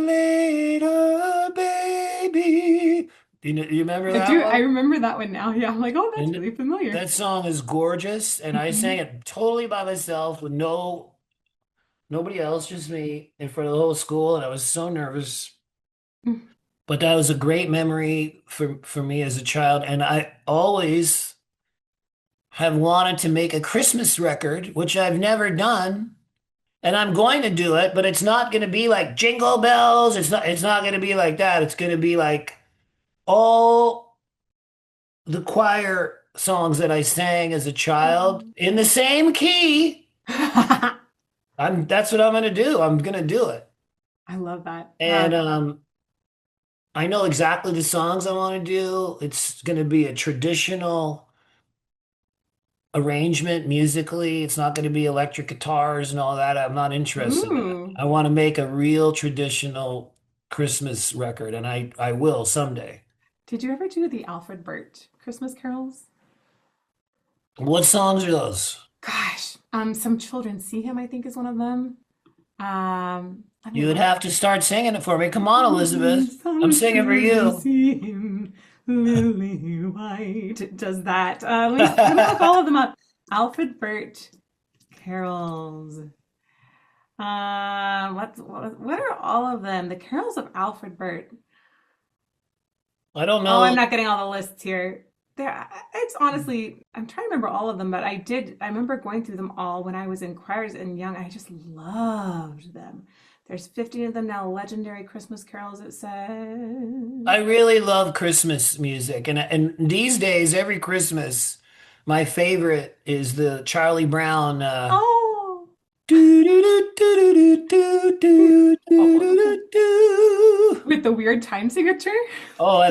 laid her baby. You remember I that do. I one? remember that one now. Yeah, I'm like, oh, that's And really familiar. that song is gorgeous, and I sang Hmm. it totally by myself with nobody else, just me in front of the whole school, and I was so nervous. But that was a great memory for me as a child, and I always have wanted to make a Christmas record, which I've never done, and I'm going to do it, but it's not going to be like Jingle Bells. It's not going to be like that. It's going to be like all the choir songs that I sang as a child Oh. in the same key. That's what I'm going to do. I'm going to do it. I love that. And I know exactly the songs I want to do. It's going to be a traditional arrangement musically. It's not going to be electric guitars and all that. I'm not interested in it. Ooh. I want to make a real traditional Christmas record, and I will someday. Did you ever do the Alfred Burt Christmas carols? What songs are those? Gosh, Some Children See Him, I think is one of them. Let me You would look. have to start singing it for me. Come on, Elizabeth. I'm Some singing for children you. see him, lily white. Does that? Let me look all of them up. Alfred Burt carols. What are all of them? The carols of Alfred Burt. I don't Oh, I'm know. not getting all the lists here. It's honestly, I'm trying to remember all of them, but I remember going through them all when I was in choirs and young. I just loved them. There's 15 of them now, legendary Christmas carols, it says. I really love Christmas music, and these days, every Christmas, my favorite is the Charlie Brown. Oh, Do do do do do do do do do oh, do do. with the weird time signature. Oh, I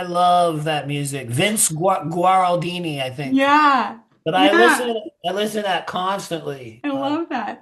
love that music. Vince Guaraldini, I think. Yeah, But yeah, I listen to that constantly. I love that.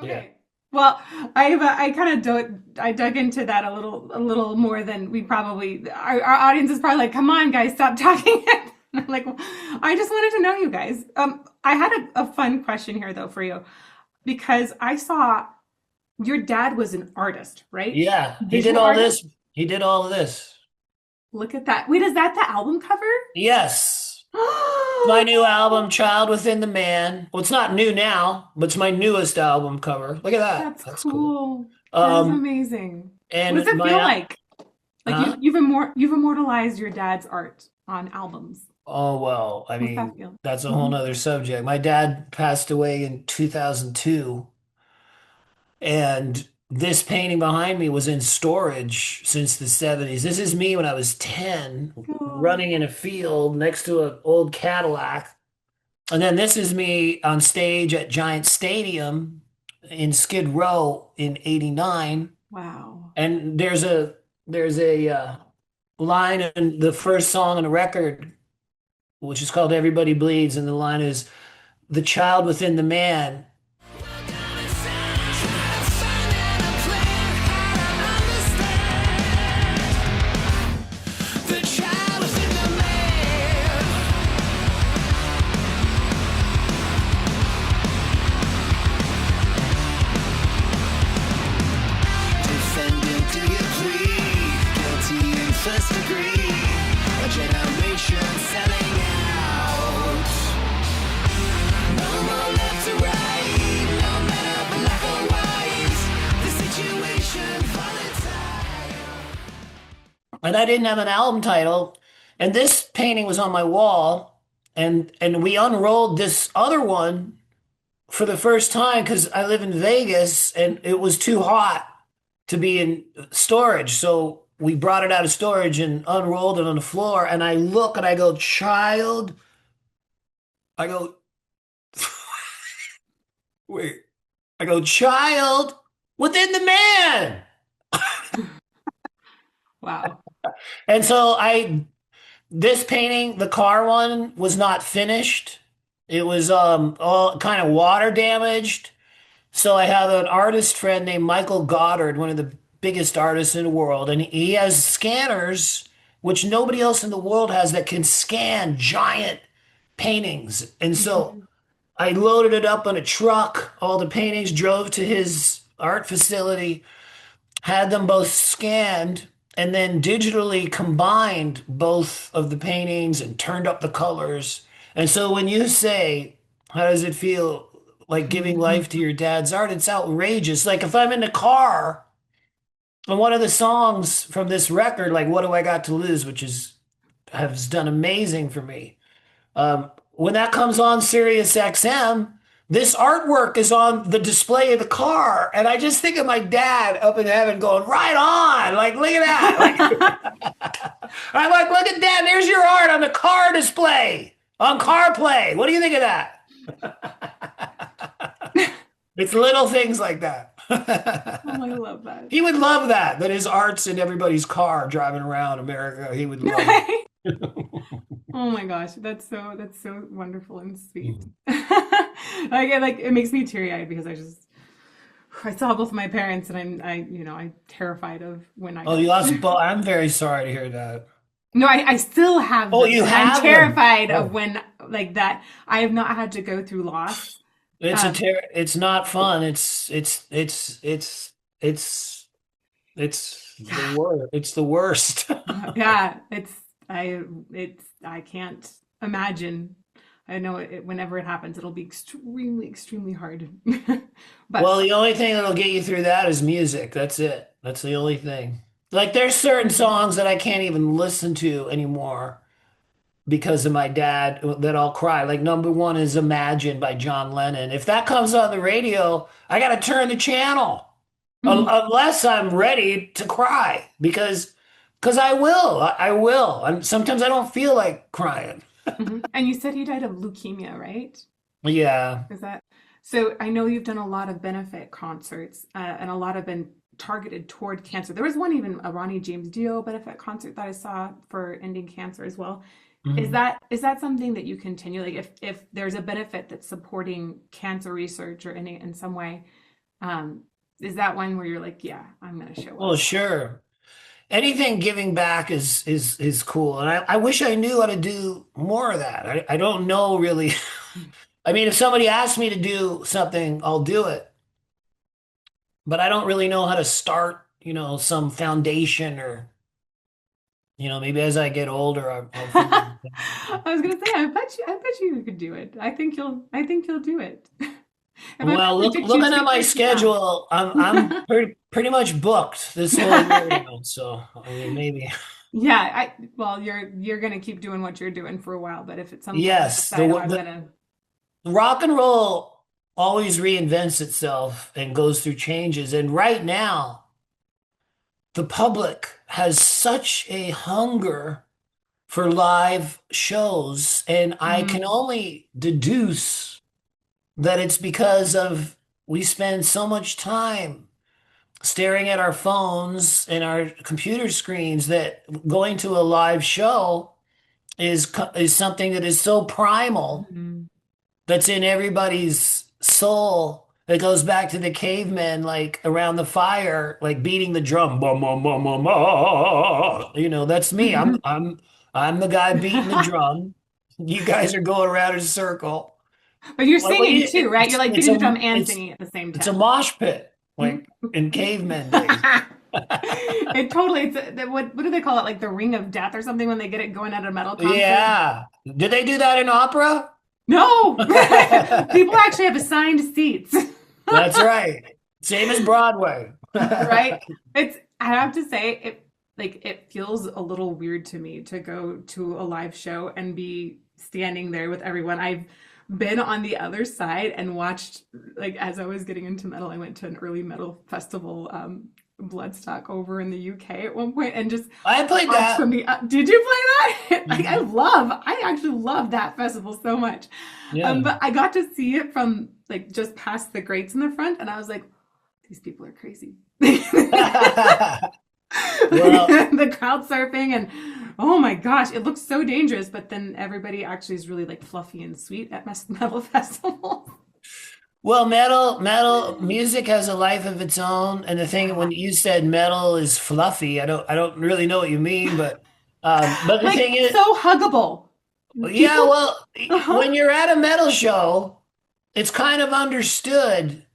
Yeah, Okay. Well, I kind of dug into that a little more than we probably our audience is probably like, come on, guys, stop talking. And I'm like, well, I just wanted to know you guys. I had a fun question here though for you because I saw your dad was an artist, right? yeah. He did Visual all artist. this. He did all of this. Look at that. Wait, is that the album cover? Yes. My new album, Child Within the Man. Well, it's not new now, but it's my newest album cover. Look at that. That's That's cool. cool. That is Um, amazing. What does and it my, feel like? Like huh? you've immortalized your dad's art on albums. Oh, well, I What's that mean, feel? that's a whole Hmm. nother subject. My dad passed away in 2002, and this painting behind me was in storage since the 70s. This is me when I was 10, Oh, running in a field next to an old Cadillac. And then this is me on stage at Giant Stadium in Skid Row in 89. wow. And there's a line in the first song on the record, which is called Everybody Bleeds, and the line is the child within the man. First degree, a generation selling out. No more left to right, no matter black or white. The situation volatile. And I didn't have an album title. And this painting was on my wall. And we unrolled this other one for the first time because I live in Vegas and it was too hot to be in storage. So we brought it out of storage and unrolled it on the floor. And I look and I go, child. I go, wait. I go, child within the man. Wow. And so this painting, the car one, was not finished. It was all kind of water damaged. So I have an artist friend named Michael Goddard, one of the biggest artists in the world, and he has scanners which nobody else in the world has that can scan giant paintings. And so Mhm. I loaded it up on a truck, all the paintings, drove to his art facility, had them both scanned, and then digitally combined both of the paintings and turned up the colors. And so when you say, how does it feel like giving life to your dad's art? It's outrageous. Like if I'm in the car and one of the songs from this record, like What Do I Got to Lose, which is has done amazing for me. When that comes on Sirius XM, this artwork is on the display of the car, and I just think of my dad up in heaven going, "Right on! Like, look at that!" Like, I'm like, "Look at that! There's your art on the car display on CarPlay. What do you think of that?" It's little things like that. Oh, I love that. He would love that, that his art's in everybody's car driving around America. He would love it. Oh my gosh, that's so wonderful and sweet. Like it makes me teary-eyed because I saw both of my parents and I'm terrified of when I Oh, die. you lost Bo. I'm very sorry to hear that. No, I still have Oh, them, you and I'm have them. terrified of Oh, when like that. I have not had to go through loss. Um, it's not fun. It's it's the yeah, worst. It's the worst. yeah, I can't imagine. I know whenever it happens, it'll be extremely, extremely hard. But Well, the only thing that'll get you through that is music. That's it. That's the only thing. Like there's certain songs that I can't even listen to anymore because of my dad that I'll cry. Like number one is Imagine by John Lennon. If that comes on the radio, I got to turn the channel unless I'm ready to cry because I will. Sometimes I don't feel like crying. Mhm. And you said he died of leukemia, right? Yeah. Is that so? I know you've done a lot of benefit concerts, and a lot have been targeted toward cancer. There was one even a Ronnie James Dio benefit concert that I saw for ending cancer as well. Mhm. Is that something that you continue? Like if there's a benefit that's supporting cancer research or in some way, um, is that one where you're like, yeah, I'm gonna show Well, up? sure. Anything giving back is cool, and I wish I knew how to do more of that. I don't know really. I mean, if somebody asks me to do something, I'll do it, but I don't really know how to start, some foundation or, maybe as I get older, I'll figure it I was gonna say, I bet you could do it. I think you'll do it. If out. I Well, messaged you looking at two my years from now. schedule, I'm pretty much booked this whole year now. So I mean, maybe Yeah, well, you're gonna keep doing what you're doing for a while, but if at some point you yes. decide, oh, I'm gonna, Rock and roll always reinvents itself and goes through changes, and right now the public has such a hunger for live shows, and I can mm, only deduce that it's because of we spend so much time staring at our phones and our computer screens that going to a live show is something that is so primal mm, that's in everybody's soul that goes back to the cavemen like around the fire like beating the drum bum, bum, bum, bum, bum. That's me. I'm the guy beating the drum. You guys are going around in a circle. but you're Like, what do singing you, too, right? You're like it's beating the a drum and singing at the same it's a time. mosh pit Mhm. like in cavemen days. It totally, what do they call it? Like the ring of death or something when they get it going at a metal concert? Yeah, did they do that in opera? No, people actually have assigned seats. That's right, same as Broadway. Right? I have to say it feels a little weird to me to go to a live show and be standing there with everyone. I've been on the other side and watched like as I was getting into metal, I went to an early metal festival, Bloodstock over in the UK at one point and just I played watched that. from the did you play that? Like Mhm. I actually love that festival so much. Yeah. But I got to see it from like just past the grates in the front and I was like, these people are crazy. Well, The crowd surfing and oh my gosh, it looks so dangerous, but then everybody actually is really like fluffy and sweet at metal festivals. metal music has a life of its own, and the thing Yeah. when you said metal is fluffy, I don't really know what you mean, but the Like thing is, so huggable. yeah, People, well, uh-huh. when you're at a metal show, it's kind of understood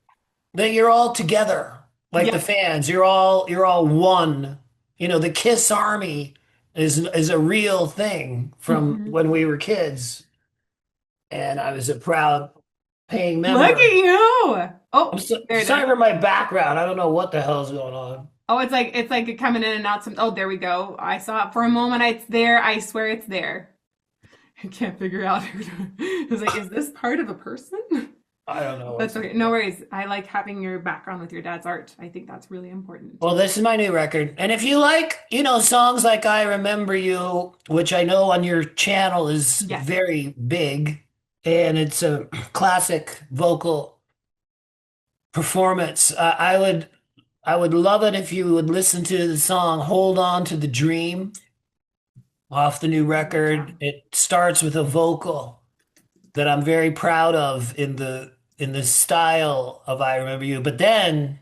that you're all together, like the Yep. fans. You're all one. The Kiss Army is a real thing from Mhm. when we were kids, and I was a proud paying Look member. at you. I'm Oh, so, there it is. sorry for my background. I don't know what the hell's going on. Oh, it's like coming in and out. Some. Oh, there we go. I saw it for a moment. It's there. I swear it's there. I can't figure out who to. I was like, is this part of a person? I don't know That's what's okay. going No on. worries. I like having your background with your dad's art. I think that's really important. Well, this is my new record. And if you like, songs like I Remember You, which I know on your channel is Yes. very big, and it's a classic vocal performance, I would love it if you would listen to the song Hold On to the Dream off the new Write that record. down. It starts with a vocal that I'm very proud of in the style of I Remember You, but then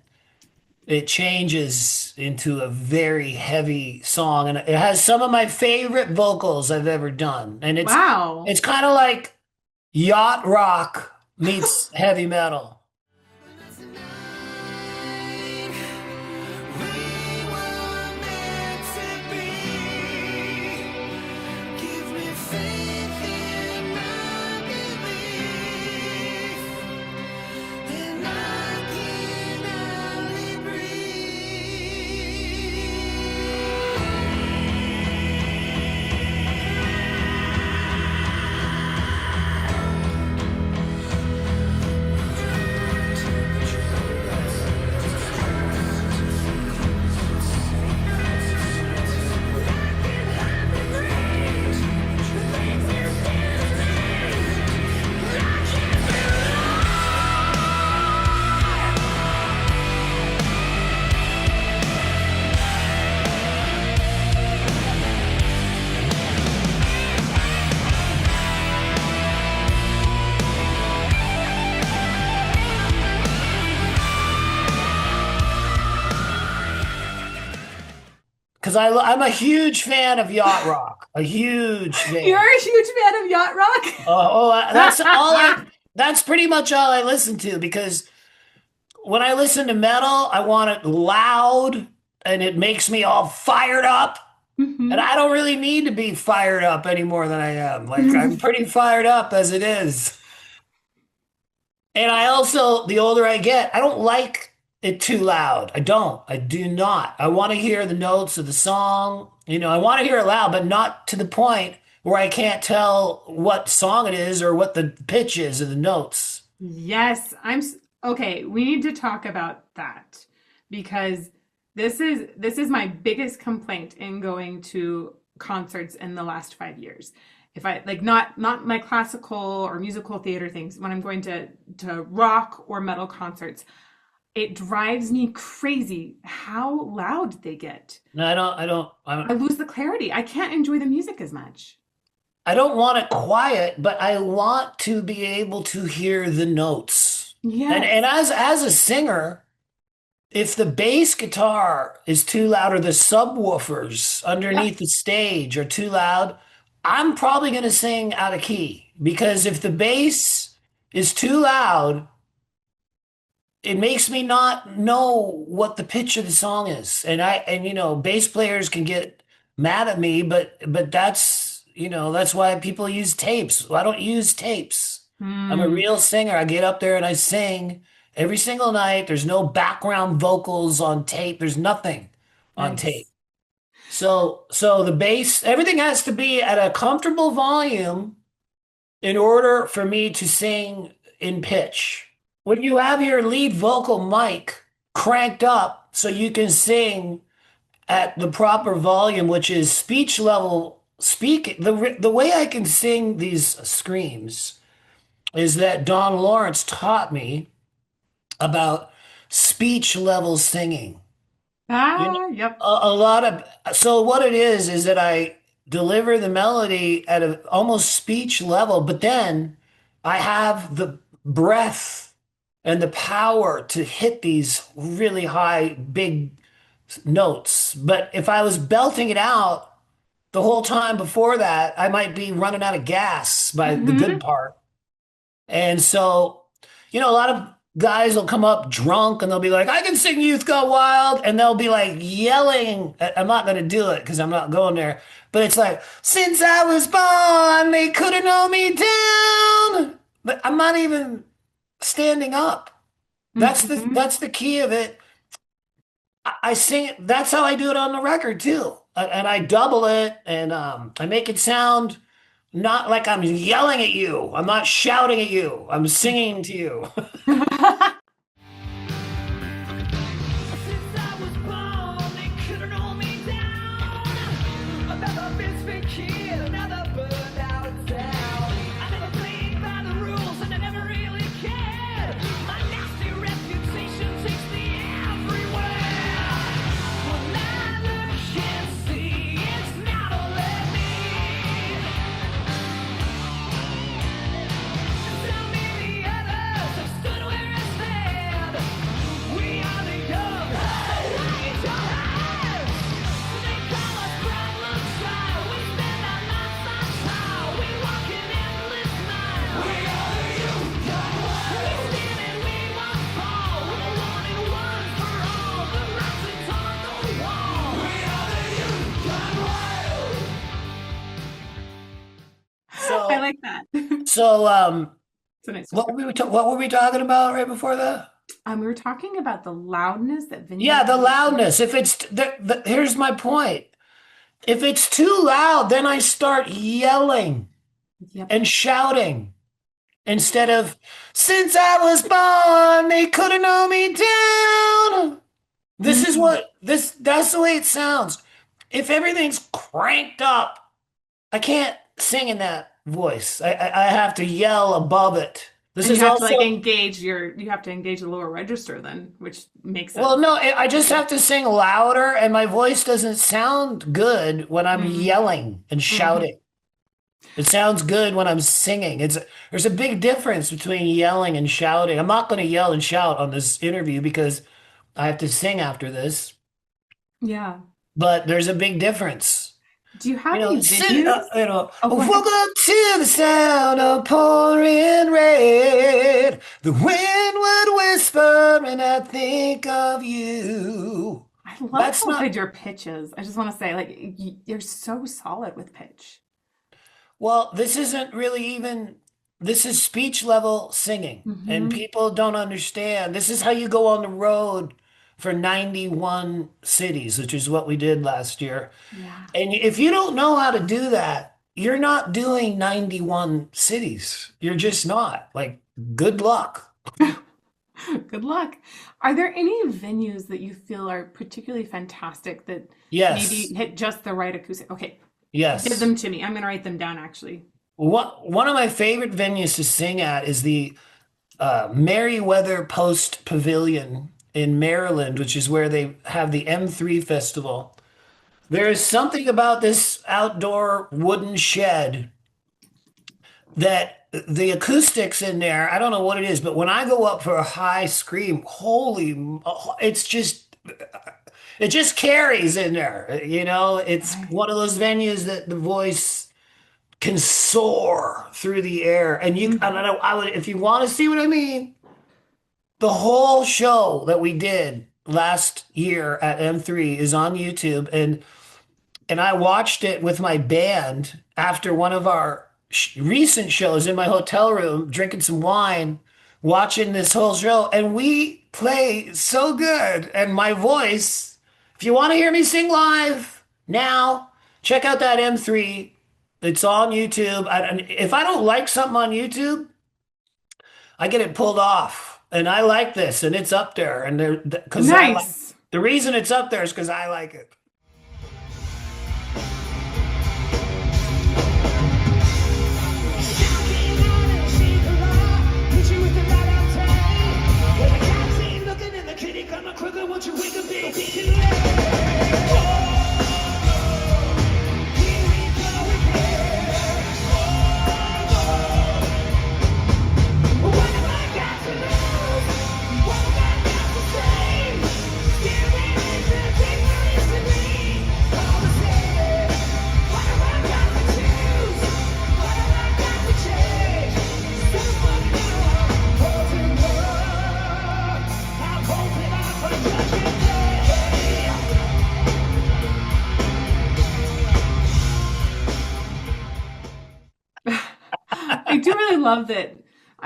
it changes into a very heavy song, and it has some of my favorite vocals I've ever done. And it's Wow. it's kind of like yacht rock meets heavy metal. Because I'm a huge fan of yacht rock, a huge You're fan. a huge fan of yacht That's all I. rock? That's pretty much all I listen to because when I listen to metal, I want it loud and it makes me all fired up. And Hmm. I don't really need to be fired up any more than I am. Like I'm pretty fired up as it is. And I also, the older I get, I don't like it too loud. I don't. I do not. I want to hear the notes of the song. I want to hear it loud, but not to the point where I can't tell what song it is or what the pitch is of the notes. Yes, okay, we need to talk about that because this is my biggest complaint in going to concerts in the last 5 years. If I like not my classical or musical theater things, when I'm going to rock or metal concerts, it drives me crazy how loud they get. No, I lose the clarity. I can't enjoy the music as much. I don't want it quiet, but I want to be able to hear the notes. And Yes. as a singer, if the bass guitar is too loud or the subwoofers Yep. underneath the stage are too loud, I'm probably going to sing out of key because if the bass is too loud, it makes me not know what the pitch of the song is. Bass players can get mad at me, but that's why people use tapes. Well, I don't use tapes. I'm a Hmm. real singer. I get up there and I sing every single night. There's no background vocals on tape. There's nothing on tape. Nice. So the bass, everything has to be at a comfortable volume in order for me to sing in pitch. When you have your lead vocal mic cranked up so you can sing at the proper volume, which is speech level speaking, the way I can sing these screams is that Don Lawrence taught me about speech level singing. You know, Yep. a lot of so what it is that I deliver the melody at a almost speech level, but then I have the breath and the power to hit these really high, big notes. But if I was belting it out the whole time before that, I might be running out of gas by the good Hmm. part. And so, a lot of guys will come up drunk and they'll be like, I can sing Youth Go Wild. And they'll be like yelling. I'm not going to do it because I'm not going there. But it's like, since I was born, they couldn't hold me down. But I'm not even standing up. That's the Hmm. that's the key of it. I sing it. That's how I do it on the record too. And I double it and I make it sound not like I'm yelling at you. I'm not shouting at you. I'm singing to you. Since I was born, they couldn't hold me down. Another misfit kid, another burned out town. I never played by the rules and I never really cared. My nasty reputation takes me everywhere. Well, now look and see, it's not only me. So many others have stood where I stand. We are the young, raise your hands. They call us problem child. We spend our nights on trial. We walk an endless mile. We are the youth, we stand and we won't fall. We're one and one for all. The writing's on the wall. We are the youth, gone wild. I So, like that. so It's a nice what description. what were we talking about right before that? We were talking about the loudness that Yeah, venues the use. loudness. If it's here's my point. If it's too loud, then I start yelling Yep. and shouting instead of since I was born, they couldn't hold me down. This is what that's the way it sounds. If everything's cranked up, I can't sing in that voice. I have to yell above it. This And you is have to like also engage you have to engage the lower register then, which makes it. well, no, I just have to sing louder, and my voice doesn't sound good when I'm Mm-hmm. yelling and Mm-hmm. shouting. It sounds good when I'm singing. There's a big difference between yelling and shouting. I'm not going to yell and shout on this interview because I have to sing after this, Yeah. but there's a big difference. Do you have You any know, venues? Oh, go woke ahead. up to the sound of pouring rain. The wind would whisper, and I think of you. I love That's how not, good your pitch is. I just want to say, like, you're so solid with pitch. well, this is speech level singing, and Mm-hmm. people don't understand. This is how you go on the road for 91 cities, which is what we did last year. Yeah. And if you don't know how to do that, you're not doing 91 cities. You're just not. Like, good luck. Good luck. Are there any venues that you feel are particularly fantastic that maybe Yes. hit just the right acoustic? Okay, give Yes. them to me. I'm gonna write them down actually. One of my favorite venues to sing at is the Merriweather Post Pavilion in Maryland, which is where they have the M3 festival. There is something about this outdoor wooden shed that the acoustics in there, I don't know what it is, but when I go up for a high scream, it just carries in there. You know, it's Right. one of those venues that the voice can soar through the air. And I don't Mhm. know, I would, if you want to see what I mean, the whole show that we did last year at M3 is on YouTube, and I watched it with my band after one of our recent shows in my hotel room, drinking some wine, watching this whole show, and we play so good. And my voice, if you want to hear me sing live now, check out that M3. It's on YouTube. If I don't like something on YouTube, I get it pulled off. And I like this, and it's up there. And because I like Nice. the reason it's up there is because I like it. I do really love that.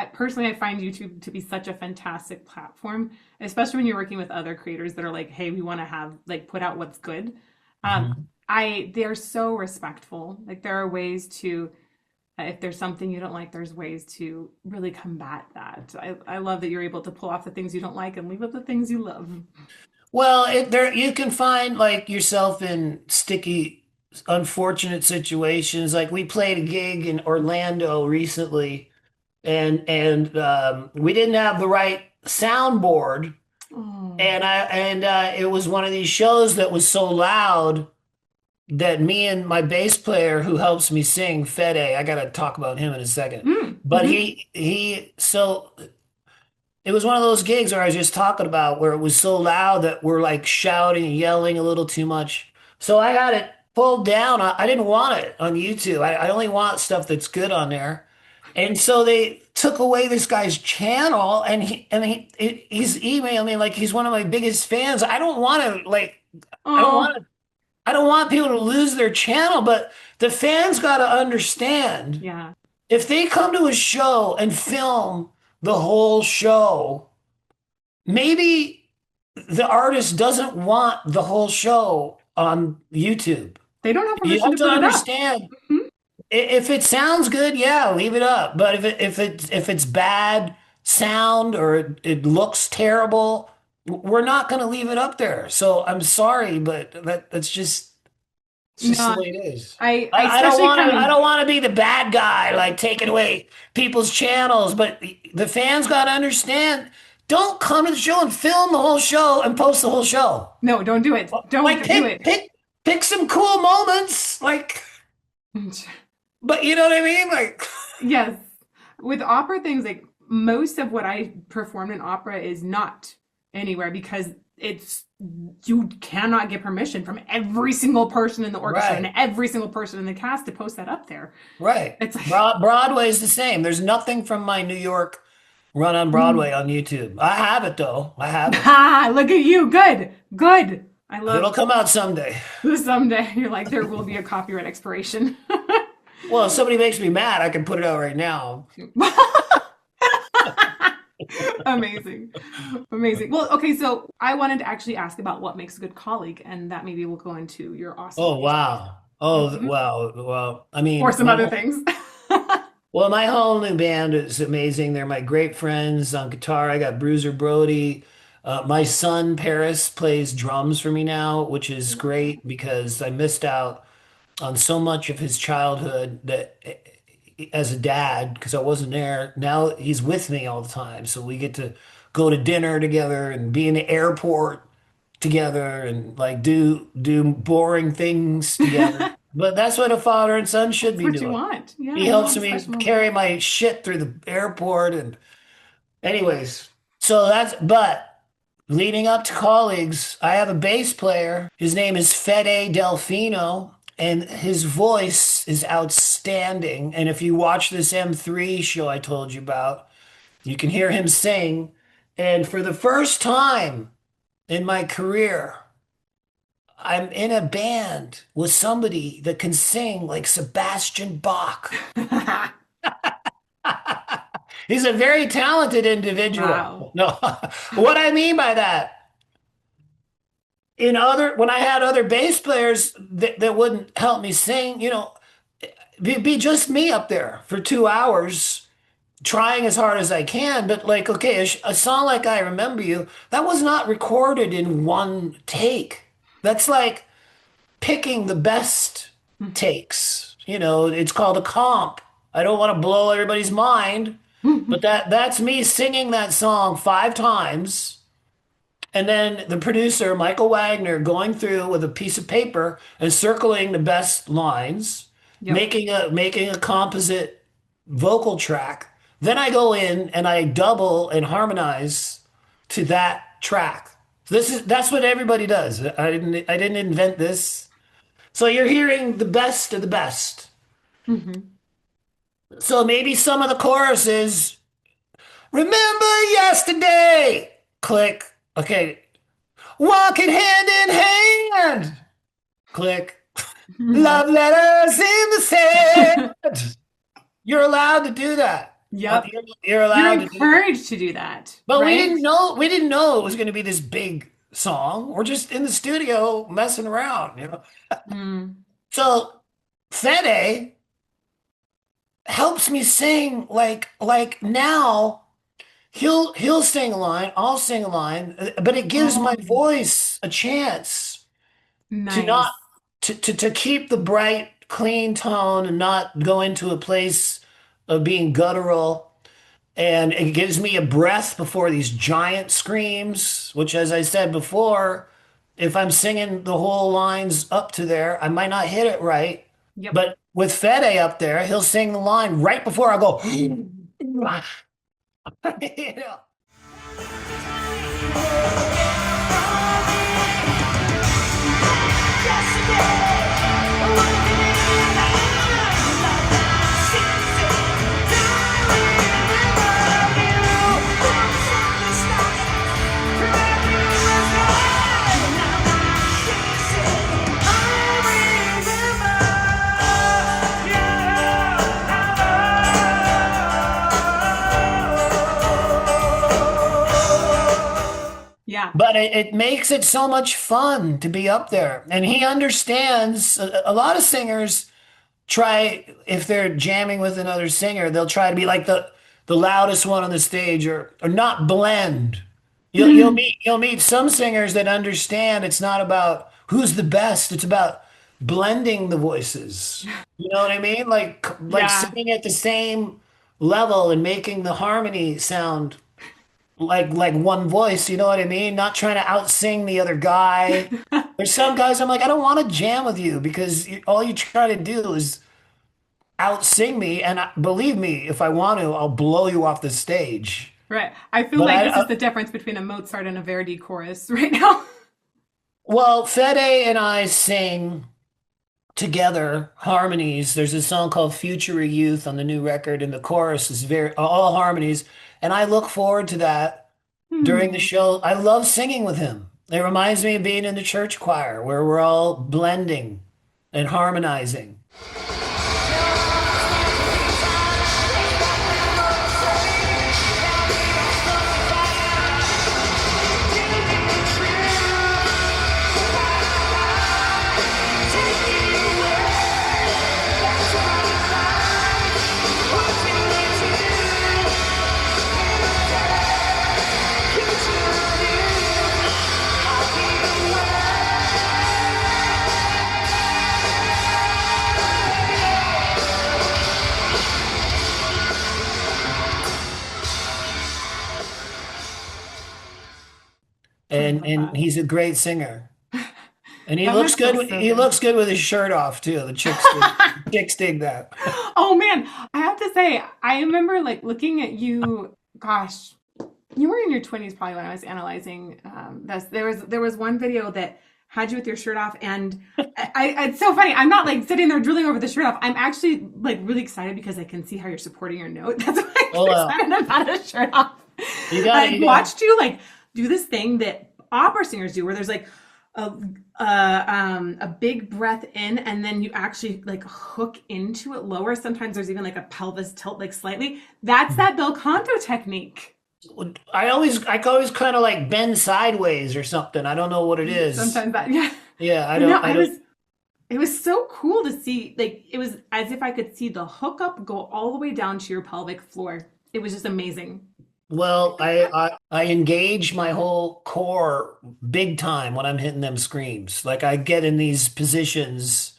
I find YouTube to be such a fantastic platform, especially when you're working with other creators that are like, hey, we want to have like put out what's good. Um, Mhm. they're so respectful. Like there are ways to, if there's something you don't like, there's ways to really combat that. I love that you're able to pull off the things you don't like and leave up the things you love. Well, there you can find like yourself in sticky, unfortunate situations. Like we played a gig in Orlando recently, and we didn't have the right soundboard, Oh, and it was one of these shows that was so loud that me and my bass player who helps me sing, Fede, I gotta talk about him in a second. But mm-hmm. he so it was one of those gigs where I was just talking about where it was so loud that we're like shouting and yelling a little too much. So I had it pulled down. I didn't want it on YouTube. I only want stuff that's good on there. And so they took away this guy's channel, and he's emailing me like he's one of my biggest fans. I don't want to like I don't Oh, want to I don't want people to lose their channel, but the fans got to understand yeah. if they come to a show and film the whole show, maybe the artist doesn't want the whole show on YouTube. They don't have You permission have to to put it up. understand Mhm. if it sounds good, yeah, leave it up. But if it's bad sound or it looks terrible, we're not going to leave it up there. So I'm sorry, but that's just it's just the No, way it is. I I don't especially want kind to I of don't want to be the bad guy like taking away people's channels, but the fans got to understand. Don't come to the show and film the whole show and post the whole show. no, don't do it. Like Don't do it. pick some cool moments, like. But you know what I mean? Like, Yes. With opera things, like most of what I perform in opera is not anywhere because it's you cannot get permission from every single person in the orchestra and right, every single person in the cast to post that up there. right. It's like, Broadway's the same. There's nothing from my New York run on Broadway on YouTube. I have it though. I have it. ah, look at you. Good. Good. I It'll love come out someday. someday you're like, there will be a copyright expiration. Well, if somebody makes me mad, I can put it out right now. Amazing. Amazing. Well, okay, so I wanted to actually ask about what makes a good colleague, and that maybe will go into your awesome Oh, bass player. wow. Oh, Mhm. wow. Well, I Or mean, some other things. my whole new band is amazing. They're my great friends on guitar. I got Bruiser Brody. My son Paris plays drums for me now, which is great because I missed out on so much of his childhood that as a dad, because I wasn't there. Now he's with me all the time. So we get to go to dinner together and be in the airport together and like do boring things together. That's But that's what a father and son should be what you doing. want. He Yeah, you helps want me special moments. carry my shit through the airport and anyways. So that's but leading up to colleagues, I have a bass player. His name is Fede Delfino, and his voice is outstanding. And if you watch this M3 show I told you about, you can hear him sing. And for the first time in my career, I'm in a band with somebody that can sing like Sebastian Bach. He's a very talented individual. Wow. No, what I mean by that, when I had other bass players that wouldn't help me sing, be just me up there for 2 hours trying as hard as I can. But like, okay, a song like I Remember You, that was not recorded in one take. That's like picking the best takes. It's called a comp. I don't want to blow everybody's mind, but that's me singing that song 5 times. And then the producer, Michael Wagner, going through with a piece of paper and circling the best lines, Yep. making a composite vocal track. Then I go in and I double and harmonize to that track. That's what everybody does. I didn't invent this. So you're hearing the best of the best. Hmm. So maybe some of the choruses, remember yesterday, click. Okay, walking hand in hand. Click. Love letters in the sand. You're allowed to do that. Yep. You're You're allowed to do that. encouraged to do that, But right? we didn't know it was going to be this big song. We're just in the studio messing around, you know. Mm. So Fede helps me sing like now he'll sing a line, I'll sing a line, but it gives my Oh, voice a chance to not nice. to keep the bright, clean tone and not go into a place of being guttural. And it gives me a breath before these giant screams, which, as I said before, if I'm singing the whole lines up to there, I might not hit it right. Yep. But with Fede up there, he'll sing the line right before I go. You know? Yeah. But it makes it so much fun to be up there. And he understands a lot of singers try, if they're jamming with another singer, they'll try to be like the loudest one on the stage or not blend. You'll meet some singers that understand it's not about who's the best, it's about blending the voices. You know what I mean? Like Yeah. singing at the same level and making the harmony sound like one voice, you know what I mean? Not trying to outsing the other guy. There's some guys I'm like, I don't want to jam with you because all you try to do is outsing me, and believe me, if I want to, I'll blow you off the stage. Right. I feel But like this is the difference between a Mozart and a Verdi chorus right now. well, Fede and I sing together harmonies. There's a song called Future of Youth on the new record, and the chorus is very all harmonies. And I look forward to that during the Hmm. show. I love singing with him. It reminds me of being in the church choir where we're all blending and harmonizing. I And love and that. he's a great singer. And he That looks must good. feel so He good. looks good with his shirt off too. The chicks dig that. Oh man, I have to say, I remember like looking at you, gosh, you were in your 20s probably when I was analyzing this. There was one video that had you with your shirt off, and it's so funny. I'm not like sitting there drooling over the shirt off. I'm actually like really excited because I can see how you're supporting your note. That's why I'm Oh well, excited about a shirt off. you got it. I You got watched you like do this thing that opera singers do, where there's like a a big breath in, and then you actually like hook into it lower. Sometimes there's even like a pelvis tilt, like slightly. That's that bel canto technique. I always kind of like bend sideways or something. I don't know what it is. Sometimes that, yeah. Yeah, But no, I don't. it was so cool to see. Like, it was as if I could see the hookup go all the way down to your pelvic floor. It was just amazing. Well, I engage my whole core big time when I'm hitting them screams. Like I get in these positions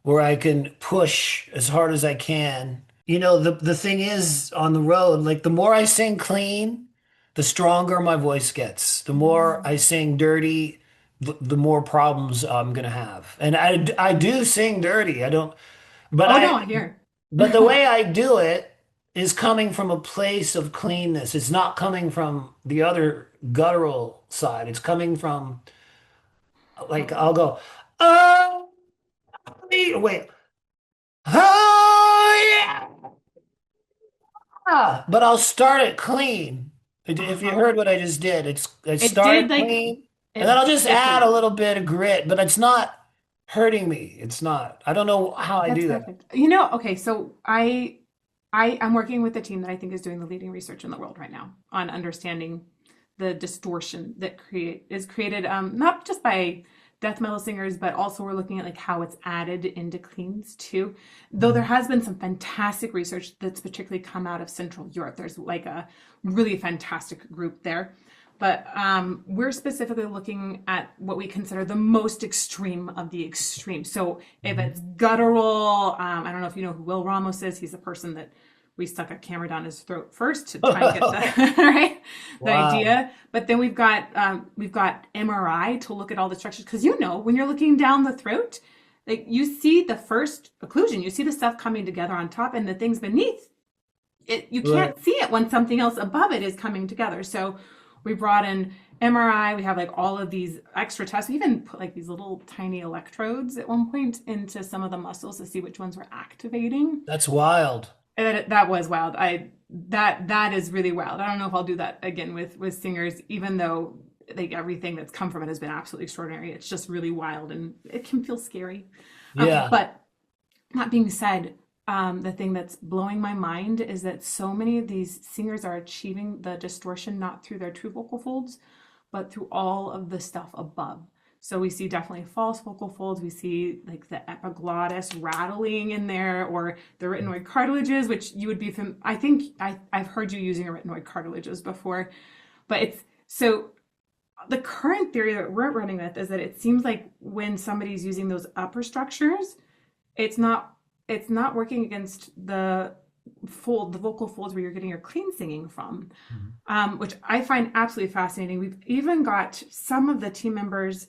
where I can push as hard as I can. You know, the thing is on the road, like the more I sing clean, the stronger my voice gets. The more I Mm. sing dirty, the more problems I'm gonna have. And I do sing dirty. I don't, but Oh no, I I hear. but the way I do it is coming from a place of cleanness. It's not coming from the other guttural side. It's coming from like I'll go, oh, wait, oh yeah. But I'll start it clean. If you Uh-huh. heard what I just did, I It did started like clean, and then it I'll just add a definitely. little bit of grit, but it's not hurting me. It's not. I don't know how I That's do that. perfect. Okay, so I I'm working with a team that I think is doing the leading research in the world right now on understanding the distortion that is created, not just by death metal singers, but also we're looking at like how it's added into cleans too. Though there has been some fantastic research that's particularly come out of Central Europe. There's like a really fantastic group there. But we're specifically looking at what we consider the most extreme of the extreme. So if it's guttural, I don't know if you know who Will Ramos is. He's the person that we stuck a camera down his throat first to try and get the right the Wow. idea. But then we've got MRI to look at all the structures because when you're looking down the throat, like you see the first occlusion, you see the stuff coming together on top, and the things beneath it you Right. can't see it when something else above it is coming together. So we brought in MRI. We have like all of these extra tests. We even put like these little tiny electrodes at one point into some of the muscles to see which ones were activating. That's wild. And that was wild. I that is really wild. I don't know if I'll do that again with singers, even though like everything that's come from it has been absolutely extraordinary. It's just really wild and it can feel scary. Yeah. But that being said, the thing that's blowing my mind is that so many of these singers are achieving the distortion not through their true vocal folds, but through all of the stuff above. So we see definitely false vocal folds. We see like the epiglottis rattling in there, or the retinoid cartilages, which you would be I think I've heard you using a retinoid cartilages before, but it's so the current theory that we're running with is that it seems like when somebody's using those upper structures, it's not it's not working against the vocal folds where you're getting your clean singing from, which I find absolutely fascinating. We've even got some of the team members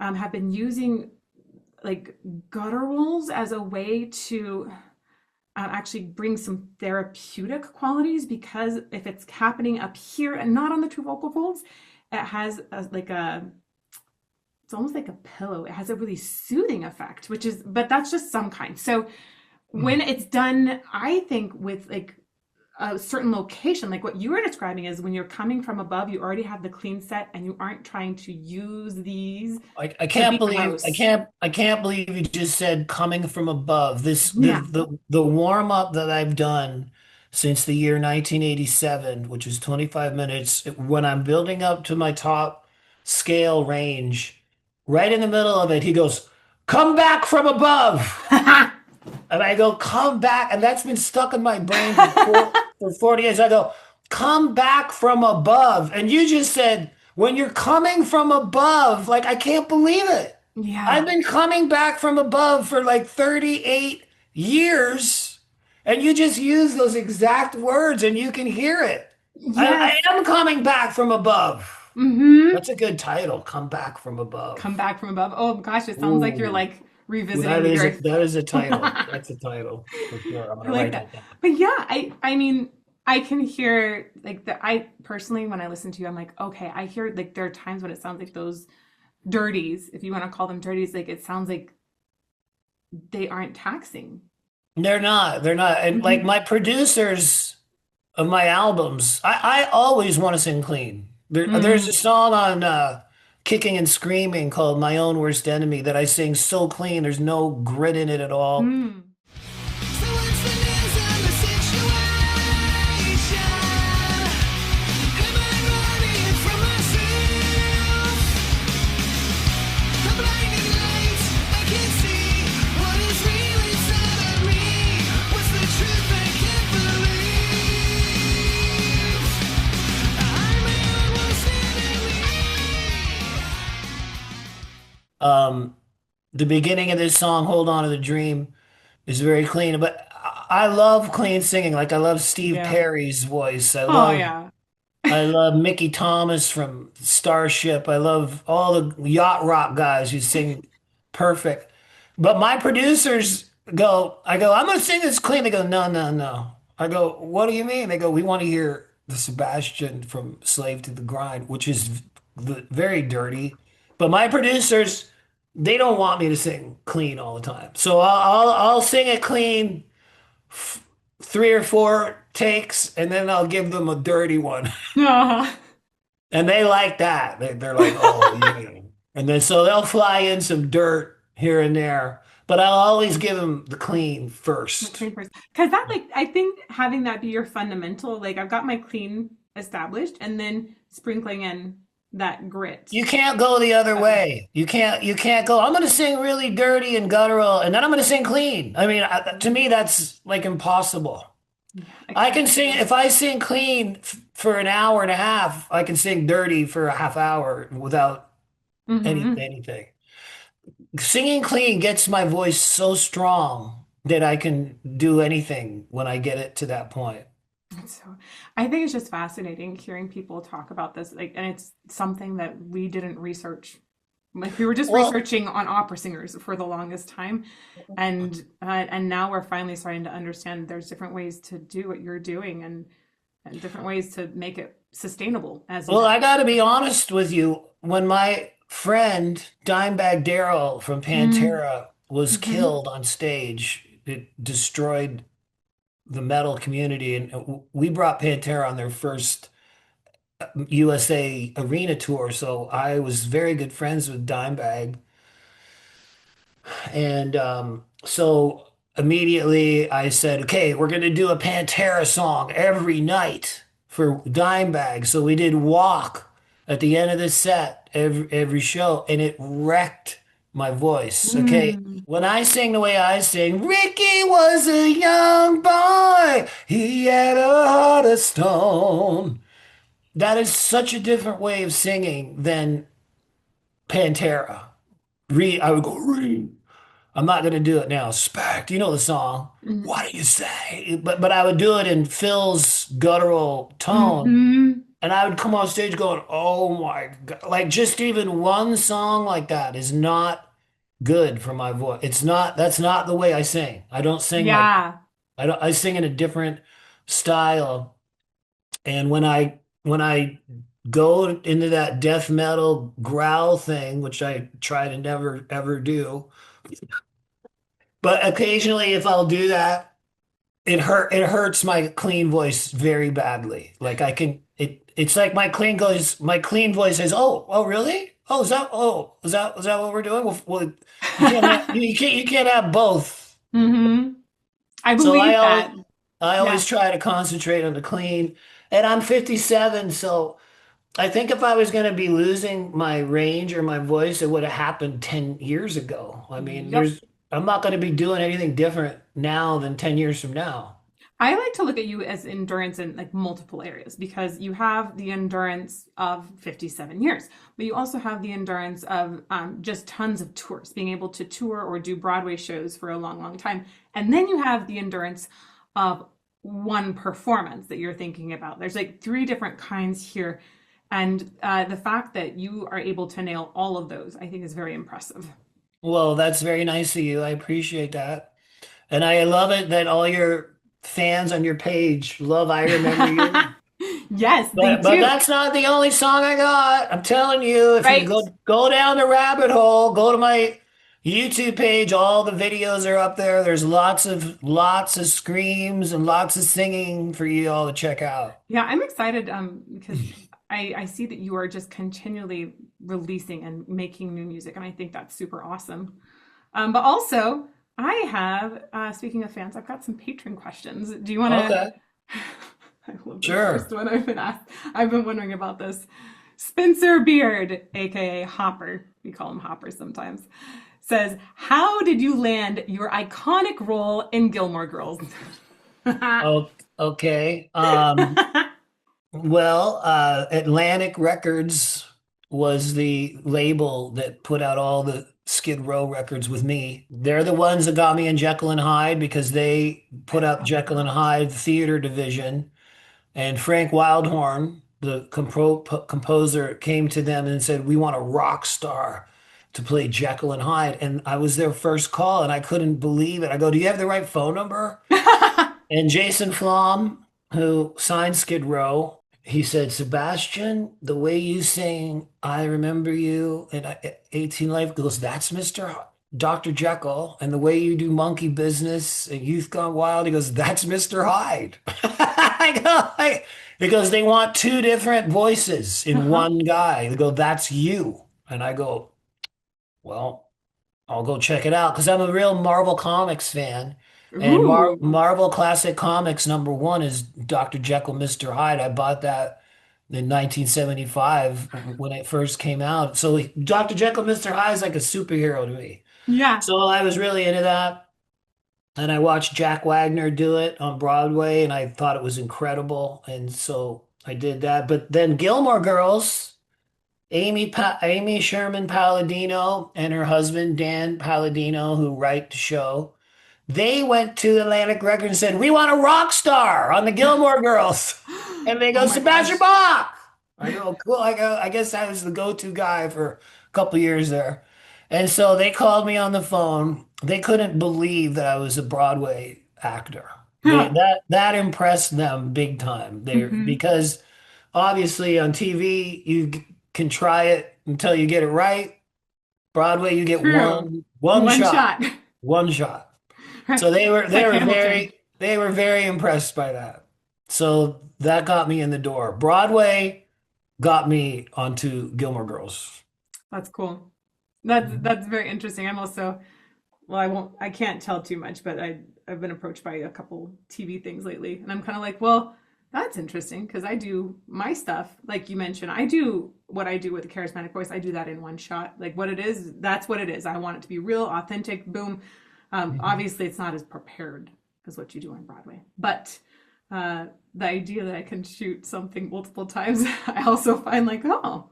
have been using like gutturals as a way to actually bring some therapeutic qualities, because if it's happening up here and not on the true vocal folds, it has like a it's almost like a pillow. It has a really soothing effect, but that's just some kind. So when it's done, I think with like a certain location, like what you were describing is when you're coming from above, you already have the clean set and you aren't trying to use these I to can't be believe gross. I can't believe you just said coming from above. This Yeah. the warm up that I've done since the year 1987, which is 25 minutes, when I'm building up to my top scale range, right in the middle of it, he goes, "Come back from above." And I go, "Come back." And that's been stuck in my brain for 40 years. I go, "Come back from above." And you just said, when you're coming from above, like, I can't believe it. I've Yeah. been coming back from above for like 38 years, and you just use those exact words and you can hear it. I Yes. am coming back from above. Mm-hmm. That's a good title, Come Back from Come Above. back from above. Oh gosh, it sounds like you're Ooh, like revisiting the earth. that is a title. I That's a title for sure. I'm gonna like write that. that down. But yeah, I mean, I can hear like I personally when I listen to you, I'm like, okay, I hear like there are times when it sounds like those dirties, if you want to call them dirties, like it sounds like they aren't taxing. They're not. They're not. And like Hmm. my producers of my albums, I always want to sing clean. There's a Mm. song on Kicking and Screaming called My Own Worst Enemy that I sing so clean. There's no grit in it at all. Mm. So what's the news on the situation? Am I running from myself? The blinding lights, I can't see what is real inside of me. What's the truth I can't believe? I'm my own worst enemy. Um, the beginning of this song, Hold On to the Dream, is very clean, but I love clean singing. Like I love Steve Yeah. Perry's voice. Oh yeah. I love Mickey Thomas from Starship. I love all the yacht rock guys who sing perfect. But my producers I go, "I'm gonna sing this clean." They go, "No, no, no." I go, "What do you mean?" They go, "We want to hear the Sebastian from Slave to the Grind, which is very dirty." But my producers, they don't want me to sing clean all the time. So I'll sing it clean, three or four takes, and then I'll give them a dirty one. Oh. And they like that. They're like, "Oh, yeah." And then so they'll fly in some dirt here and there. but I'll always give him the clean first. Clean first. Because that, like, I think having that be your fundamental, like, I've got my clean established and then sprinkling in that grit. You can't go the other Um, way. You can't go, I'm going to sing really dirty and guttural and then I'm going to sing clean. I mean, to me, that's like impossible. yeah, I can accepting sing, that. if I sing clean for an hour and a half, I can sing dirty for a half hour without Hmm. anything. Singing clean gets my voice so strong that I can do anything when I get it to that point. So I think it's just fascinating hearing people talk about this, like, and it's something that we didn't research. Like we were just Well, researching on opera singers for the longest time, and now we're finally starting to understand there's different ways to do what you're doing, and different ways to make it sustainable, as you well, I mentioned. got to be honest with you. When my friend Dimebag Darrell from Pantera was Mm-hmm. killed on stage, it destroyed the metal community, and we brought Pantera on their first USA arena tour. So I was very good friends with Dimebag. And so immediately I said, okay, we're going to do a Pantera song every night for Dimebag. So we did Walk at the end of the set, every show, and it wrecked my voice. Okay. Mm. When I sing the way I sing, Ricky was a young boy. He had a heart of stone. That is such a different way of singing than Pantera. I would go, I'm not going to do it now. Spec, you know the song. What do you say? But I would do it in Phil's guttural tone, Mm-hmm. and I would come on stage going, "Oh my God!" Like just even one song like that is not good for my voice. It's not. That's not the way I sing. I don't sing like Yeah. I don't. I sing in a different style. And when I go into that death metal growl thing, which I try to never ever do. But occasionally, if I'll do that, it hurts my clean voice very badly. Like I can it's like my clean voice says, oh really? Oh, is that what we're doing? Well you can't have, you can't have both. Mm-hmm. I So I believe always that. I Yeah. always try to concentrate on the clean. And I'm 57, so I think if I was going to be losing my range or my voice, it would have happened 10 years ago. I mean, Yep. I'm not going to be doing anything different now than 10 years from now. I like to look at you as endurance in like multiple areas because you have the endurance of 57 years, but you also have the endurance of just tons of tours, being able to tour or do Broadway shows for a long, long time. And then you have the endurance of one performance that you're thinking about. There's like three different kinds here. And the fact that you are able to nail all of those, I think, is very impressive. Well, that's very nice of you. I appreciate that. And I love it that all your fans on your page love I Remember You. Yes, they But do. that's not the only song I got. I'm telling you, if you Right. go down the rabbit hole, go to my YouTube page, all the videos are up there. There's lots of screams and lots of singing for you all to check out. Yeah, I'm excited because I see that you are just continually releasing and making new music, and I think that's super awesome. But also, I have, speaking of fans, I've got some patron questions. Do you want to? Okay, I love this first sure. one I've been asked. I've been wondering about this. Spencer Beard, aka Hopper, we call him Hopper sometimes, says, "How did you land your iconic role in Gilmore Girls?" Oh, okay. Well, Atlantic Records was the label that put out all the Skid Row records with me. They're the ones that got me in Jekyll and Hyde because they I put up love Jekyll and that. Hyde theater division. And Frank Wildhorn, the composer, came to them and said, "We want a rock star to play Jekyll and Hyde." And I was their first call, and I couldn't believe it. I go, "Do you have the right phone number?" And Jason Flom, who signed Skid Row, he said, "Sebastian, the way you sing, I remember you and 18 Life goes, that's Dr. Jekyll. And the way you do Monkey Business and Youth Gone Wild, he goes, that's Mr. Hyde." Because they want two different voices in Uh-huh. one guy. They go, "That's you." And I go, "Well, I'll go check it out because I'm a real Marvel Comics fan. And Ooh, Marvel Classic Comics #1 is Dr. Jekyll, Mr. Hyde. I bought that in 1975 when it first came out. So Dr. Jekyll, Mr. Hyde is like a superhero to me. yeah. So I was really into that. And I watched Jack Wagner do it on Broadway, and I thought it was incredible. And so I did that. But then Gilmore Girls, Amy Sherman Palladino and her husband Dan Palladino, who write the show, they went to Atlantic Records and said, "We want a rock star on the Gilmore Girls." And they Oh go, my "Sebastian gosh. Bach." I go, "Cool." I guess I was the go-to guy for a couple years there. And so they called me on the phone. They couldn't believe that I was a Broadway actor. Huh. That impressed them big time. They Hmm. because obviously on TV you can try it until you get it right. Broadway you get True. one One shot, shot. one shot. Right. So It's like Hamilton. they were very impressed by that. So that got me in the door. Broadway got me onto Gilmore Girls. That's cool. That's very interesting. I'm also, well, I can't tell too much, but I've been approached by a couple TV things lately, and I'm kind of like, well, that's interesting because I do my stuff, like you mentioned. I do what I do with the charismatic voice. I do that in one shot. Like what it is, that's what it is. I want it to be real, authentic, boom. Mhm. Obviously, it's not as prepared as what you do on Broadway, but the idea that I can shoot something multiple times, I also find like, oh,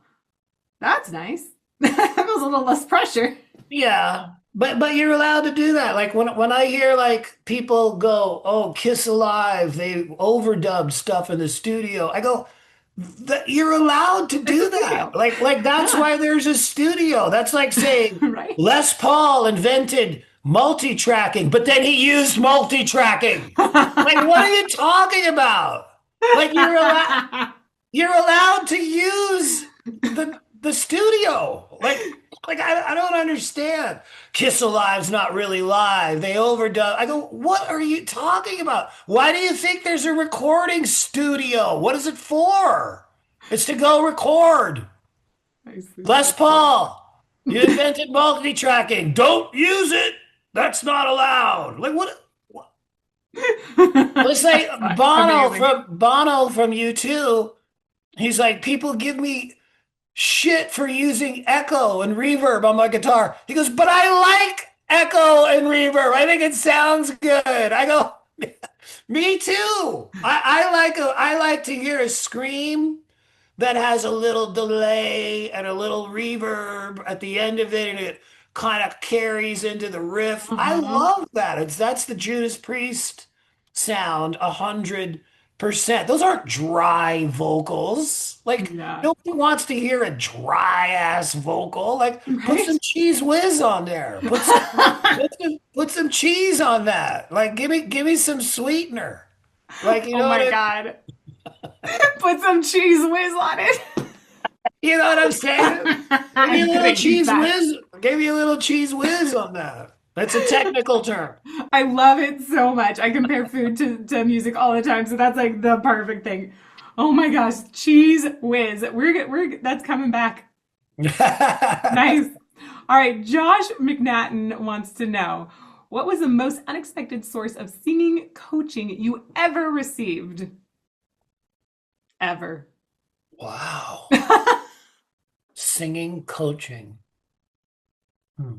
that's nice. That feels a little less pressure. Yeah, but you're allowed to do that. Like when I hear like people go, "Oh, Kiss Alive," they overdubbed stuff in the studio. I go, that you're allowed to It's a do that. studio. Like that's Yeah. why there's a studio. That's like saying Right? Les Paul invented multi-tracking, but then he used multi-tracking. Like what are you talking about? Like you're allowed to use the studio. Like I don't understand. Kiss Alive's not really live. They overdub. I go, what are you talking about? Why do you think there's a recording studio? What is it for? It's to go record. Nicely Les said, sir. Paul, you invented multi-tracking. Don't use it. That's not allowed. Like what? Let's say That's amazing. Bono from U2. He's like, people give me shit for using echo and reverb on my guitar. He goes, but I like echo and reverb. I think it sounds good. I go, me too. I like to hear a scream that has a little delay and a little reverb at the end of it, and it kind of carries into the riff. I Uh-huh. love that. That's the Judas Priest sound 100%. Those aren't dry vocals. Like Yeah. nobody wants to hear a dry ass vocal. Like put Right? some cheese whiz on there. Put some cheese on that. Like give me some sweetener. Like you Oh know what my I, God. Put some cheese whiz on it. you know what I'm saying? Give me a I'm little gonna use cheese that. whiz. Give me a little cheese whiz on that. That's a technical term. I love it so much. I compare food to music all the time, so that's like the perfect thing. Oh my gosh, cheese whiz. We're that's coming back. Nice. All right, Josh McNatton wants to know what was the most unexpected source of singing coaching you ever received? Ever. Wow. Singing coaching. Hmm.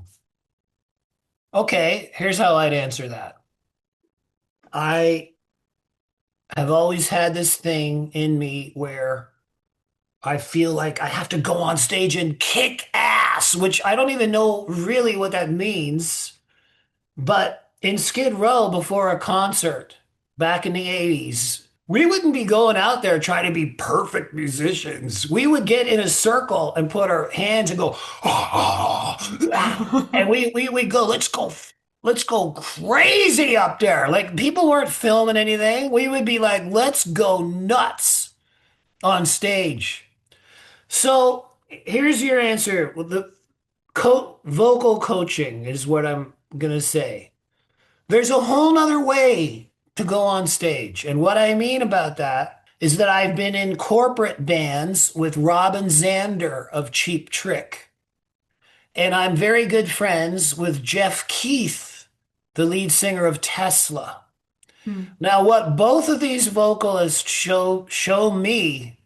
Okay, here's how I'd answer that. I have always had this thing in me where I feel like I have to go on stage and kick ass, which I don't even know really what that means. But in Skid Row before a concert back in the 80s, we wouldn't be going out there trying to be perfect musicians. We would get in a circle and put our hands and go, and we go, let's go crazy up there. Like people weren't filming anything. We would be like, let's go nuts on stage. So here's your answer. Well, the vocal coaching is what I'm gonna say. There's a whole nother way to go on stage. And what I mean about that is that I've been in corporate bands with Robin Zander of Cheap Trick. and I'm very good friends with Jeff Keith, the lead singer of Tesla. Hmm. Now, what both of these vocalists show me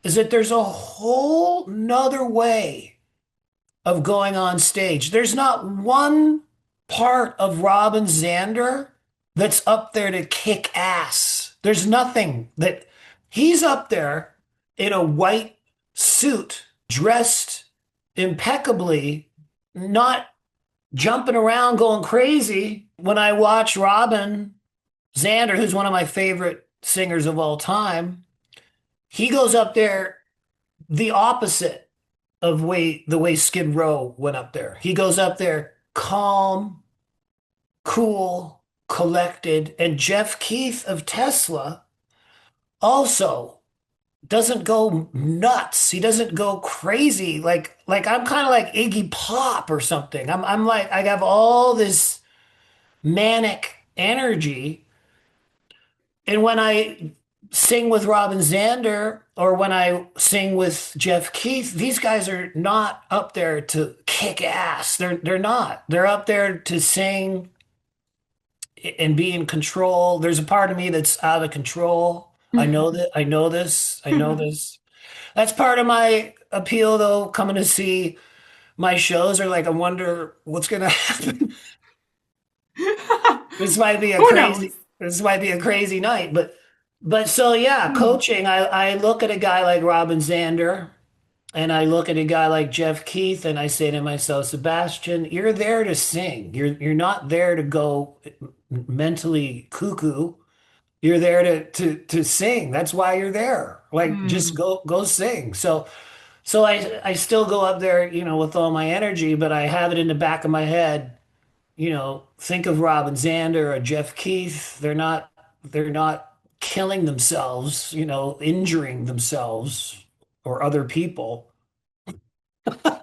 is that there's a whole nother way of going on stage. There's not one part of Robin Zander that's up there to kick ass. There's nothing that he's up there in a white suit, dressed impeccably, not jumping around going crazy. When I watch Robin Zander, who's one of my favorite singers of all time, he goes up there the opposite of the way Skid Row went up there. He goes up there calm, cool, collected, and Jeff Keith of Tesla also doesn't go nuts. He doesn't go crazy. Like I'm kind of like Iggy Pop or something. I'm like I have all this manic energy, and when I sing with Robin Zander or when I sing with Jeff Keith, these guys are not up there to kick ass. They're not. They're up there to sing and be in control. There's a part of me that's out of control. I know that. I know this. I know this. That's part of my appeal, though. Coming to see my shows are like, I wonder what's going to happen. This might be a Who knows? crazy. This might be a crazy night, but so yeah, Hmm. coaching. I look at a guy like Robin Zander, and I look at a guy like Jeff Keith, and I say to myself, Sebastian, you're there to sing. You're not there to go mentally cuckoo. You're there to sing. That's why you're there. Like just Hmm. go sing. So I still go up there, with all my energy, but I have it in the back of my head, think of Robin Zander or Jeff Keith. They're not killing themselves, injuring themselves or other people.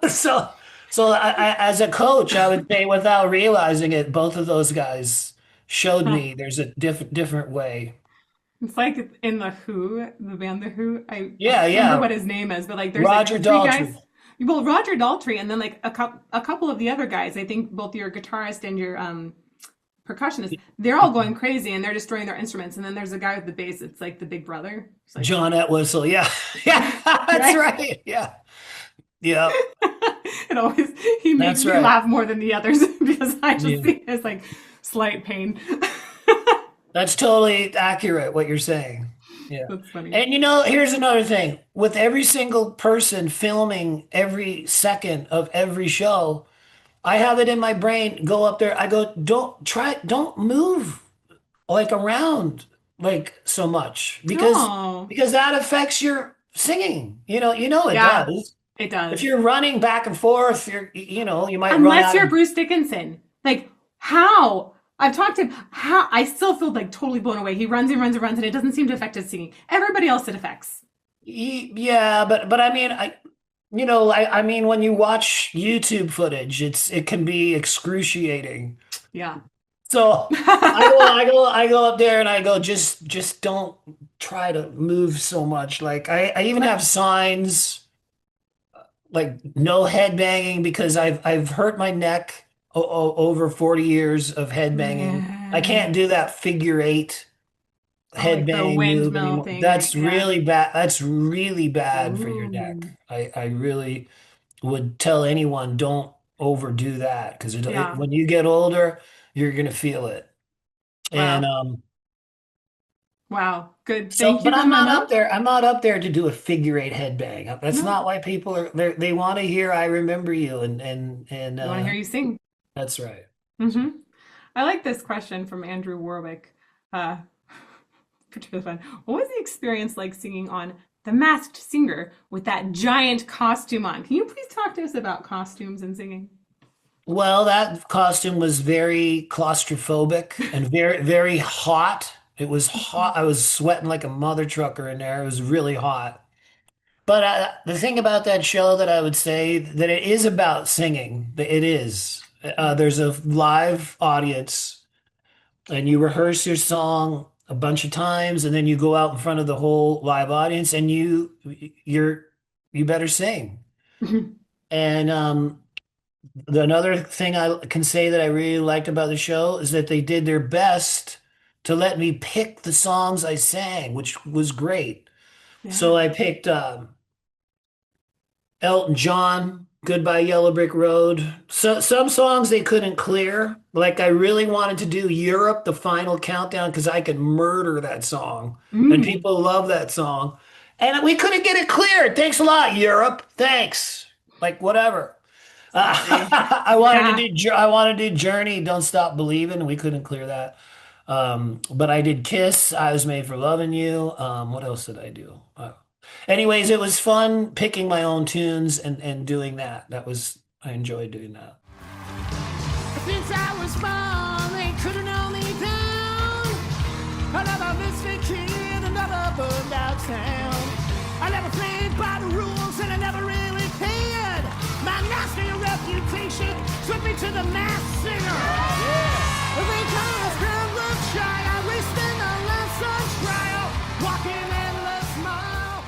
So as a coach, I would say without realizing it, both of those guys showed Huh. me there's a different way. It's like in the Who, the band The Who. I Yeah, can't remember yeah. what his name is, but like there's like Roger three guys. Daltrey. Well, Roger Daltrey, and then like a couple of the other guys. I think both your guitarist and your percussionist. They're all going crazy and they're destroying their instruments. And then there's a guy with the bass. It's like the big brother. It's like John Entwistle. Yeah. Yeah, that's right. right. Yeah. Yeah. It always he makes That's me right. laugh more than the others because I just Yeah. see it as like slight pain. That's totally accurate what you're saying. Yeah. That's funny. And here's another thing. With every single person filming every second of every show, I have it in my brain, go up there, I go, don't move like around like so much Oh, because that affects your singing. It yeah, does. it If does. you're running back and forth, you might run Unless out you're of. Bruce Dickinson. Like, how? I've talked to him. How? I still feel like totally blown away. He runs and runs and runs, and it doesn't seem to affect his singing. Everybody else it affects. Yeah, but I mean, I mean, when you watch YouTube footage, it can be excruciating. Yeah. So I go up there and I go, just don't try to move so much. Like I even have signs like no head banging because I've hurt my neck over 40 years of head banging. I Man. can't do that figure eight Oh, like the headbang move windmill anymore. thing, right? That's Yeah. really bad. That's really bad for your neck. Ooh. I really would tell anyone don't overdo that because Yeah. when you get older, you're gonna feel it. And Wow. Wow. Good. so, Thank you but for I'm my not up note. there. I'm not up there to do a figure eight headbang. That's No. not why people are. They want to hear "I Remember You" and They want to hear you sing. that's right. That's right. Hmm. I like this question from Andrew Warwick. Uh, particularly fun. What was the experience like singing on The Masked Singer with that giant costume on? Can you please talk to us about costumes and singing? Well, that costume was very claustrophobic and very, very hot. It was hot. I was sweating like a mother trucker in there. It was really hot. But the thing about that show that I would say that it is about singing. It is. There's a live audience, and you rehearse your song a bunch of times, and then you go out in front of the whole live audience, and you're you better sing. And Another thing I can say that I really liked about the show is that they did their best to let me pick the songs I sang, which was great. Yeah. So I picked Elton John, Goodbye Yellow Brick Road. So some songs they couldn't clear. Like I really wanted to do Europe, the final countdown, because I could murder that song. And Mm. people love that song. And we couldn't get it cleared. Thanks a lot, Europe. Thanks. Like whatever. Sorry. Yeah. I wanted to do Journey, Don't Stop Believing, and we couldn't clear that. But I did Kiss, I Was Made for Loving You. What else did I do? Anyways, it was fun picking my own tunes and doing that. I enjoyed doing that. Since I was born, they couldn't hold me down. Another misfit kid, another burned out town. I never played by the rules and I never really cared. My nasty reputation took me to the mass singer. They call us the child. I wasted a lesson trial, walking endless mile.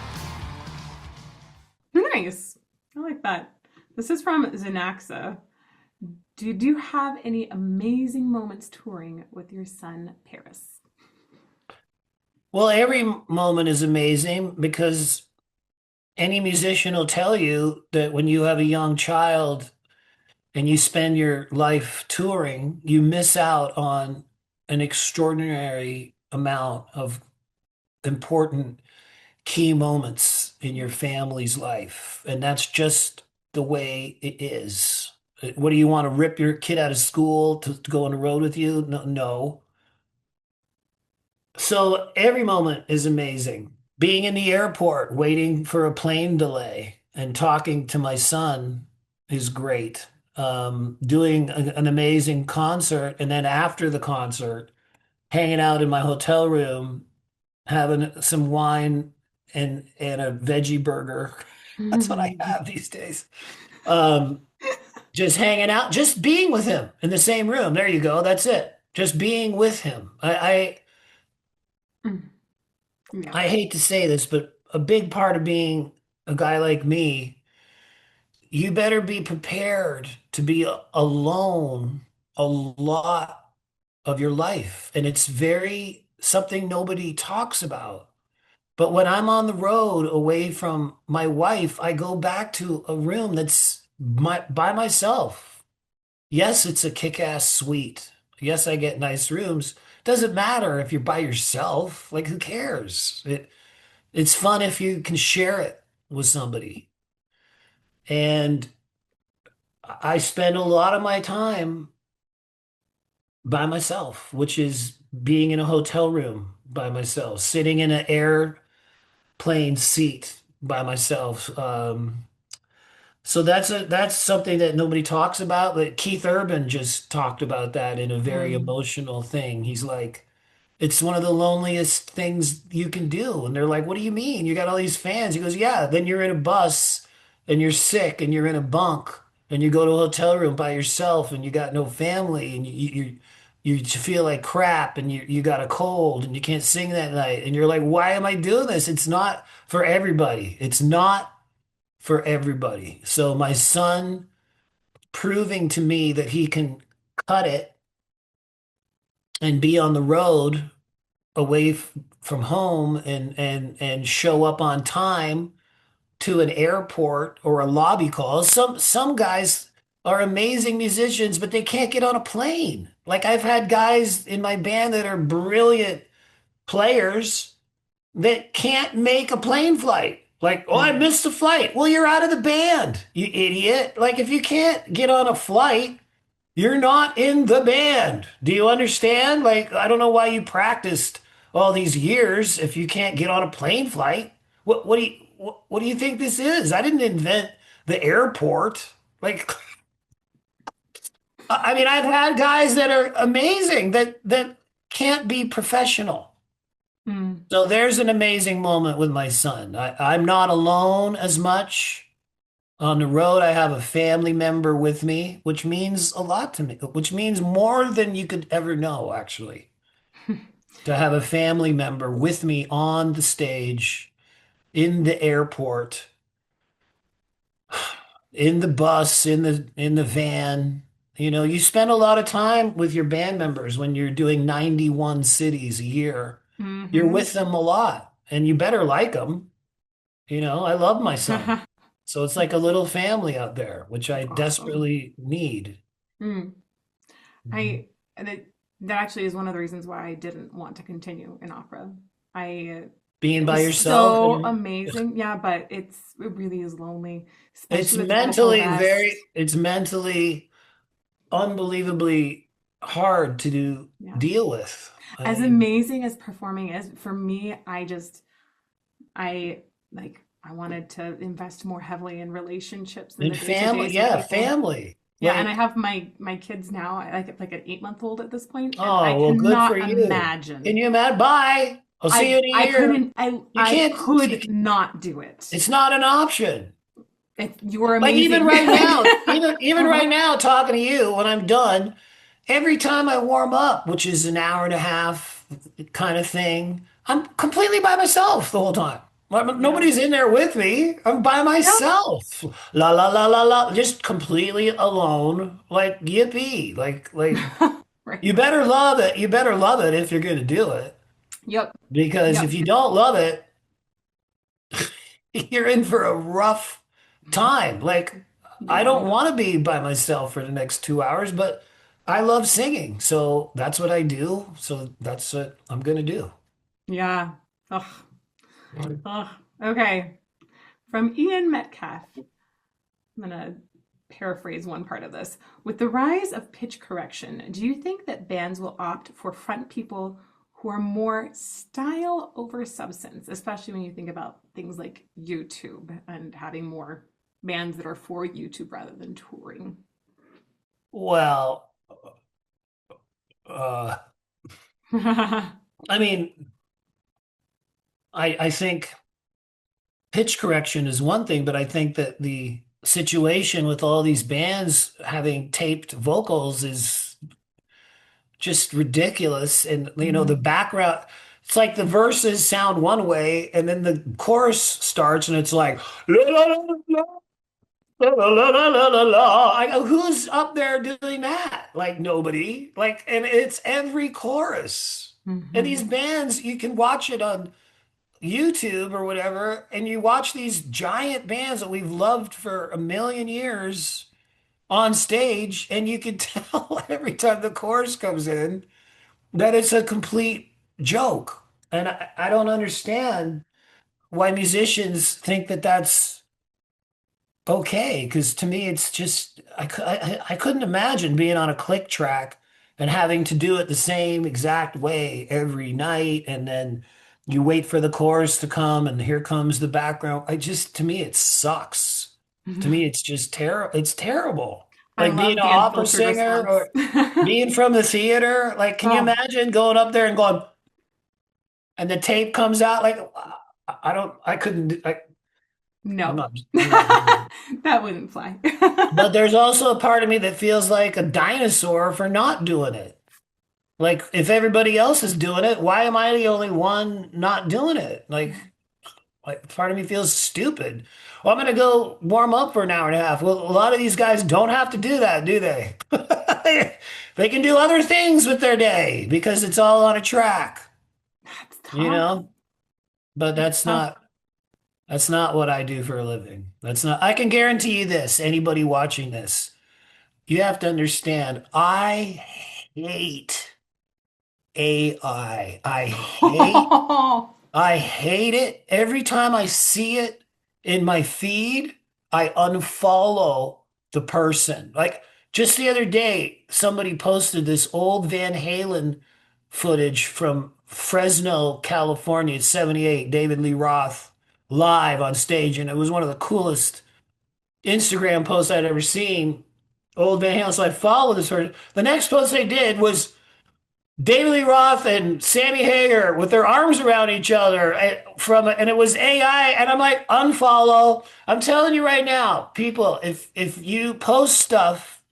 Nice. I like that. This is from Zanaxa. Did you have any amazing moments touring with your son, Paris? Well, every moment is amazing because any musician will tell you that when you have a young child and you spend your life touring, you miss out on an extraordinary amount of important key moments in your family's life. And that's just the way it is. What do you want to rip your kid out of school to go on the road with you? No, no. So every moment is amazing. Being in the airport, waiting for a plane delay, and talking to my son is great. Doing an amazing concert, and then after the concert, hanging out in my hotel room, having some wine and a veggie burger. That's what I have these days. Um, just hanging out, just being with him in the same room. There you go. That's it. Just being with him. Yeah. I hate to say this, but a big part of being a guy like me, you better be prepared to be alone a lot of your life. And it's very something nobody talks about. But when I'm on the road away from my wife, I go back to a room that's by myself. Yes, it's a kick-ass suite. Yes, I get nice rooms. Doesn't matter if you're by yourself. Like, who cares? It's fun if you can share it with somebody. And I spend a lot of my time by myself, which is being in a hotel room by myself, sitting in an airplane seat by myself. So that's something that nobody talks about, but Keith Urban just talked about that in a very Mm. emotional thing. He's like, it's one of the loneliest things you can do. And they're like, what do you mean? You got all these fans. He goes, yeah, then you're in a bus and you're sick and you're in a bunk and you go to a hotel room by yourself and you got no family and you feel like crap and you got a cold and you can't sing that night. And you're like, why am I doing this? It's not for everybody. It's not for everybody. So my son proving to me that he can cut it and be on the road away from home and show up on time to an airport or a lobby call. Some guys are amazing musicians, but they can't get on a plane. Like I've had guys in my band that are brilliant players that can't make a plane flight. Like, oh, I Mm. missed the flight. Well, you're out of the band, you idiot. Like if you can't get on a flight, you're not in the band. Do you understand? Like, I don't know why you practiced all these years if you can't get on a plane flight. What do you think this is? I didn't invent the airport. Like, I mean, I've had guys that are amazing that can't be professional. Mm. So there's an amazing moment with my son. I'm not alone as much. On the road, I have a family member with me, which means a lot to me, which means more than you could ever know, actually. To have a family member with me on the stage in the airport. in the bus, in the van. You spend a lot of time with your band members when you're doing 91 cities a year. You're Mm-hmm. with them a lot, and you better like them. I love my son. So it's like a little family out there, which I That's awesome. desperately need. Mm. Mhm. I that that actually is one of the reasons why I didn't want to continue in opera. I Being It by was yourself so and amazing. Yeah, but it really is lonely, it's especially with vocal mentally rest. it's mentally unbelievably hard to Yeah. deal with. I As mean, amazing as performing is, for me, I like I wanted to invest more heavily in relationships in in the family, day-to-days with yeah, people. family. Yeah, and I Like, have my kids now, like an 8 month old at this point, and I oh, well, good for cannot you. Can imagine. you imagine? Bye. I'll see you in a I year. couldn't I You I can't, could not do it. it's not an option. You were Like even amazing. right now, even Uh-huh. right now, talking to you when I'm done, every time I warm up, which is an hour and a half kind of thing, I'm completely by myself the whole time. Yeah. Nobody's in there with me. I'm by Yep. myself. La la la la la, just completely alone. Like yippee. Like you Right. better love it. You better love it if you're going to do it. Yep. Because Yep. if you don't love it, you're in for a rough time. Like, I Yeah. don't want to be by myself for the next 2 hours, but I love singing. So that's what I do. So that's what I'm going to do. Yeah. Ugh. Ugh. Okay. From Ian Metcalf. I'm going to paraphrase one part of this. With the rise of pitch correction, do you think that bands will opt for front people who are more style over substance, especially when you think about things like YouTube and having more bands that are for YouTube rather than touring? Well, uh, I mean, I think pitch correction is one thing, but I think that the situation with all these bands having taped vocals is just ridiculous. And the Mhm. background, it's like the verses sound one way, and then the chorus starts, and it's like la la la la la la la la la la la. I go, who's up there doing that? Like nobody. Like, and it's every chorus. And these Mhm. bands, you can watch it on YouTube or whatever, and you watch these giant bands that we've loved for a million years on stage, and you can tell every time the chorus comes in that it's a complete joke. And I don't understand why musicians think that that's okay. Because to me, it's just, I couldn't imagine being on a click track and having to do it the same exact way every night. And then you wait for the chorus to come and here comes the background. To me, it sucks. To me, it's just terrible. It's terrible. I Like being love an the opera unfiltered singer response. or being from the theater. Like, can you Oh, imagine going up there and going, and the tape comes out like I don't I couldn't I'm no. not I'm not doing it. That wouldn't fly. But there's also a part of me that feels like a dinosaur for not doing it. Like if everybody else is doing it, why am I the only one not doing it? Like part of me feels stupid. Well, I'm gonna go warm up for an hour and a half. Well, a lot of these guys don't have to do that, do they? They can do other things with their day because it's all on a track, That's you tough. know? But It's tough. that's not what I do for a living. That's not, I can guarantee you this, anybody watching this, you have to understand, I hate AI. I hate it. Every time I see it in my feed, I unfollow the person. Like just the other day, somebody posted this old Van Halen footage from Fresno, California, 78, David Lee Roth live on stage. And it was one of the coolest Instagram posts I'd ever seen. Old Van Halen. So I followed this person. The next post they did was David Lee Roth and Sammy Hagar with their arms around each other and it was AI, and I'm like, unfollow. I'm telling you right now, people, if you post stuff,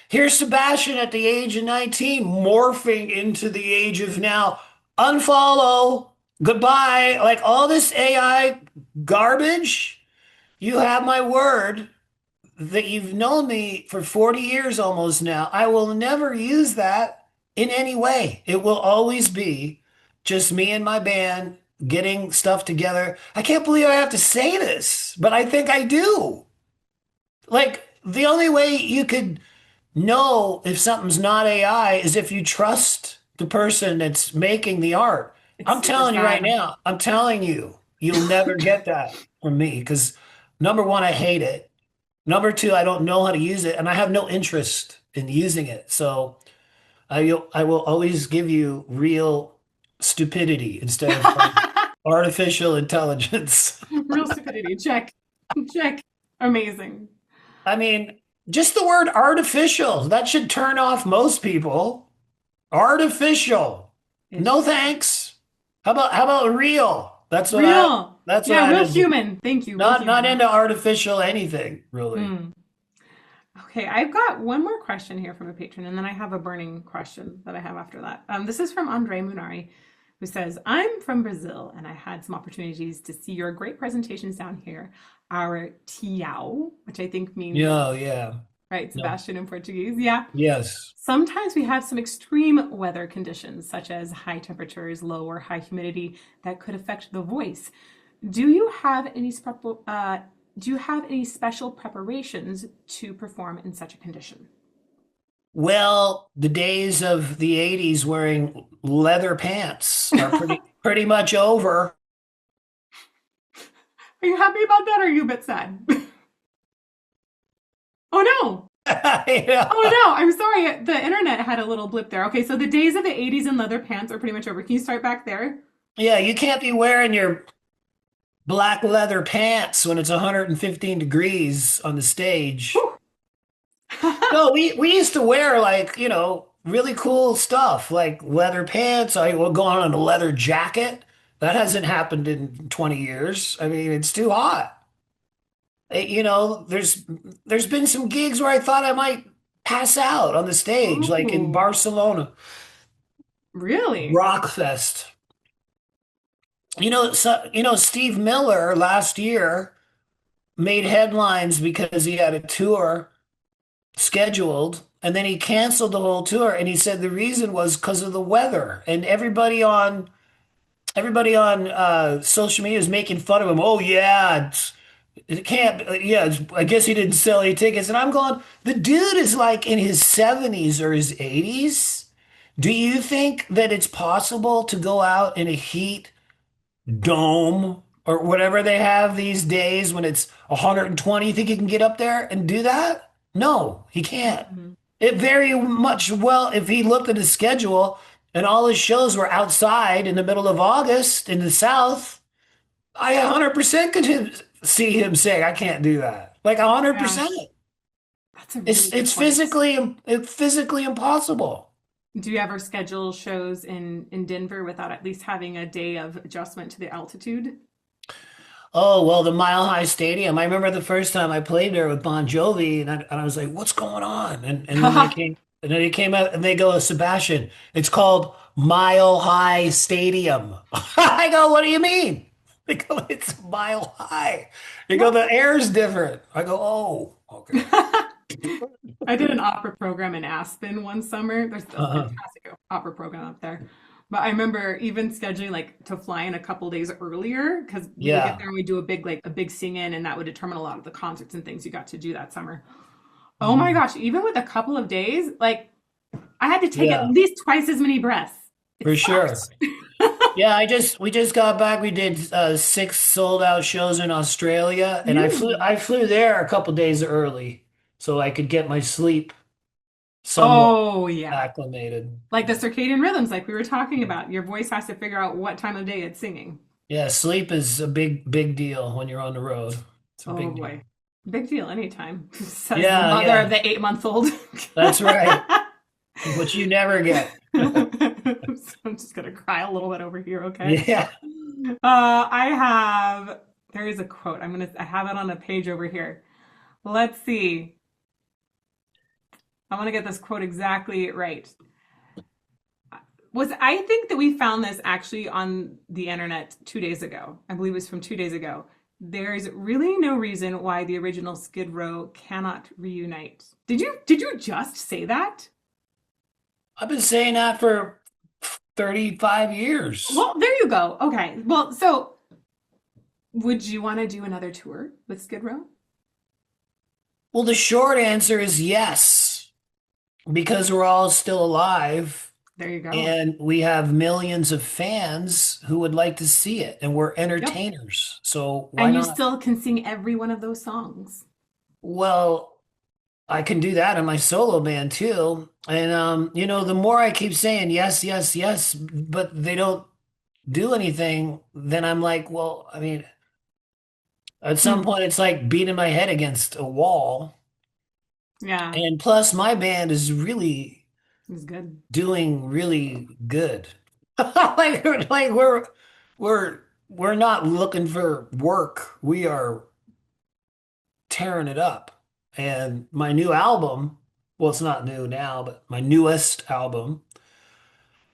here's Sebastian at the age of 19 morphing into the age of now. Unfollow. Goodbye. Like all this AI garbage, you have my word. that you've known me for 40 years almost now, I will never use that in any way. It will always be just me and my band getting stuff together. I can't believe I have to say this, but I think I do. Like, the only way you could know if something's not AI is if you trust the person that's making the art. It's I'm super telling you right sad. now, I'm telling you, you'll never get that from me because number one, I hate it. Number two, I don't know how to use it and I have no interest in using it. So I will always give you real stupidity instead of artificial intelligence. Real stupidity. Check. Check. Amazing. I mean, just the word artificial, that should turn off most people. Artificial. It No should. thanks. How about real? Real. That's what Yeah, I'm real into. human. Thank you. Real Not human. into artificial anything, really. Mm. Okay, I've got one more question here from a patron, and then I have a burning question that I have after that. This is from Andre Munari, who says, I'm from Brazil, and I had some opportunities to see your great presentations down here. Our tiao, which I think means, Yeah, yeah. right, No. Sebastian in Portuguese. Yeah. Yes. Sometimes we have some extreme weather conditions, such as high temperatures, low or high humidity, that could affect the voice. Do you have any special preparations to perform in such a condition? Well, the days of the 80s wearing leather pants are pretty much over. Are you happy about that or are you a bit sad? Oh no. Yeah. Oh no. I'm sorry. The internet had a little blip there. Okay, so the days of the 80s in leather pants are pretty much over. Can you start back there? Yeah, you can't be wearing your black leather pants when it's 115 degrees on the stage. No, we used to wear like, really cool stuff like leather pants. I will go on a leather jacket. That hasn't happened in 20 years. I mean, it's too hot. There's been some gigs where I thought I might pass out on the stage, like in Ooh, Barcelona, really? Rockfest. Steve Miller last year made headlines because he had a tour scheduled and then he canceled the whole tour and he said the reason was because of the weather and everybody on social media is making fun of him. Oh yeah, it can't. Yeah, I guess he didn't sell any tickets. And I'm going, the dude is like in his 70s or his 80s. Do you think that it's possible to go out in a heat dome or whatever they have these days when it's 120? You think he can get up there and do that? No, he can't. Mhm. It very much well, if he looked at his schedule and all his shows were outside in the middle of August in the South, I 100% could see him saying, I can't do that. Like Yeah, 100%. that's a really It's good it's point. physically impossible. Do you ever schedule shows in Denver without at least having a day of adjustment to the altitude? Oh, well, the Mile High Stadium. I remember the first time I played there with Bon Jovi, and I was like, "What's going on?" And then they came out, and they go, "Sebastian, it's called Mile High Stadium." I go, "What do you mean?" They go, "It's mile high." They go, "The air's different." I go, "Oh, okay." I did an opera program in Aspen one summer. There's a Uh-huh. fantastic opera program up there. But I remember even scheduling like to fly in a couple days earlier because we would get Yeah. there and we'd do a big sing in and that would determine a lot of the concerts and things you got to do that summer. Oh my Mhm. gosh, even with a couple of days, like I had to take at Yeah, least twice as many breaths. It for sure. sucked. Yeah, we just got back. We did six sold out shows in Australia, and Really? I flew there a couple days early so I could get my sleep somewhat Oh yeah. acclimated. Like the circadian rhythms, like we were talking about. Your voice has to figure out what time of day it's singing. Yeah, sleep is a big deal when you're on the road. It's a Oh big deal. boy. Big deal anytime, says the Yeah, mother of yeah, the 8-month-old. that's right. Which you never get. So I'm just gonna cry a little bit over here, okay? Yeah. I have there is a quote. I have it on a page over here. Let's see. I want to get this quote exactly right. I think that we found this actually on the internet 2 days ago. I believe it was from 2 days ago. There's really no reason why the original Skid Row cannot reunite. Did you just say that? I've been saying that for 35 years. Well, there you go. Okay. Well, so would you want to do another tour with Skid Row? Well, the short answer is yes, because we're all still alive There you go. and we have millions of fans who would like to see it, and we're Yep. entertainers. So why And you not? still can sing every one of those songs. Well, I can do that in my solo band too. And the more I keep saying yes, yes, yes, but they don't do anything, then I'm like, well, I mean, at some Hmm. point it's like beating my head against a wall. Yeah, And plus my band is really it's good. doing really good. Like we're we're not looking for work. We are tearing it up. And my new album, well, it's not new now, but my newest album,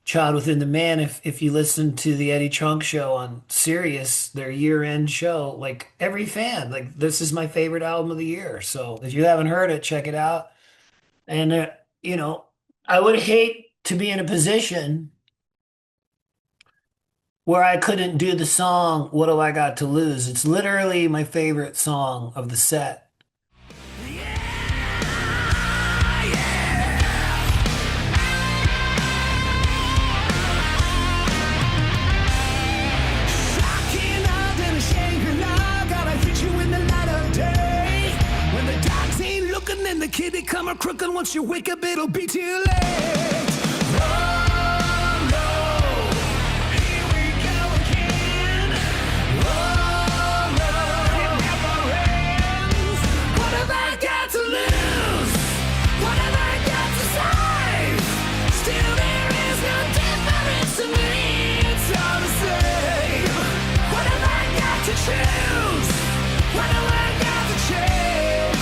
Child Within the Man, if you listen to the Eddie Trunk show on Sirius, their year-end show, like every fan, like this is my favorite album of the year. So if you haven't heard it, check it out. And you know, I would hate to be in a position where I couldn't do the song "What Do I Got to Lose." It's literally my favorite song of the set. Rocking out in a Shangri-La, gotta hit you in the light of day. When the dogs ain't looking and the kitty come a crooking, once you wake up, it'll be too late. Oh no, here we go again. Oh no, it never ends. What have I got to lose? What have I got to save? Still there is no difference to me. It's all the same. What have I got to choose? What do I got to change?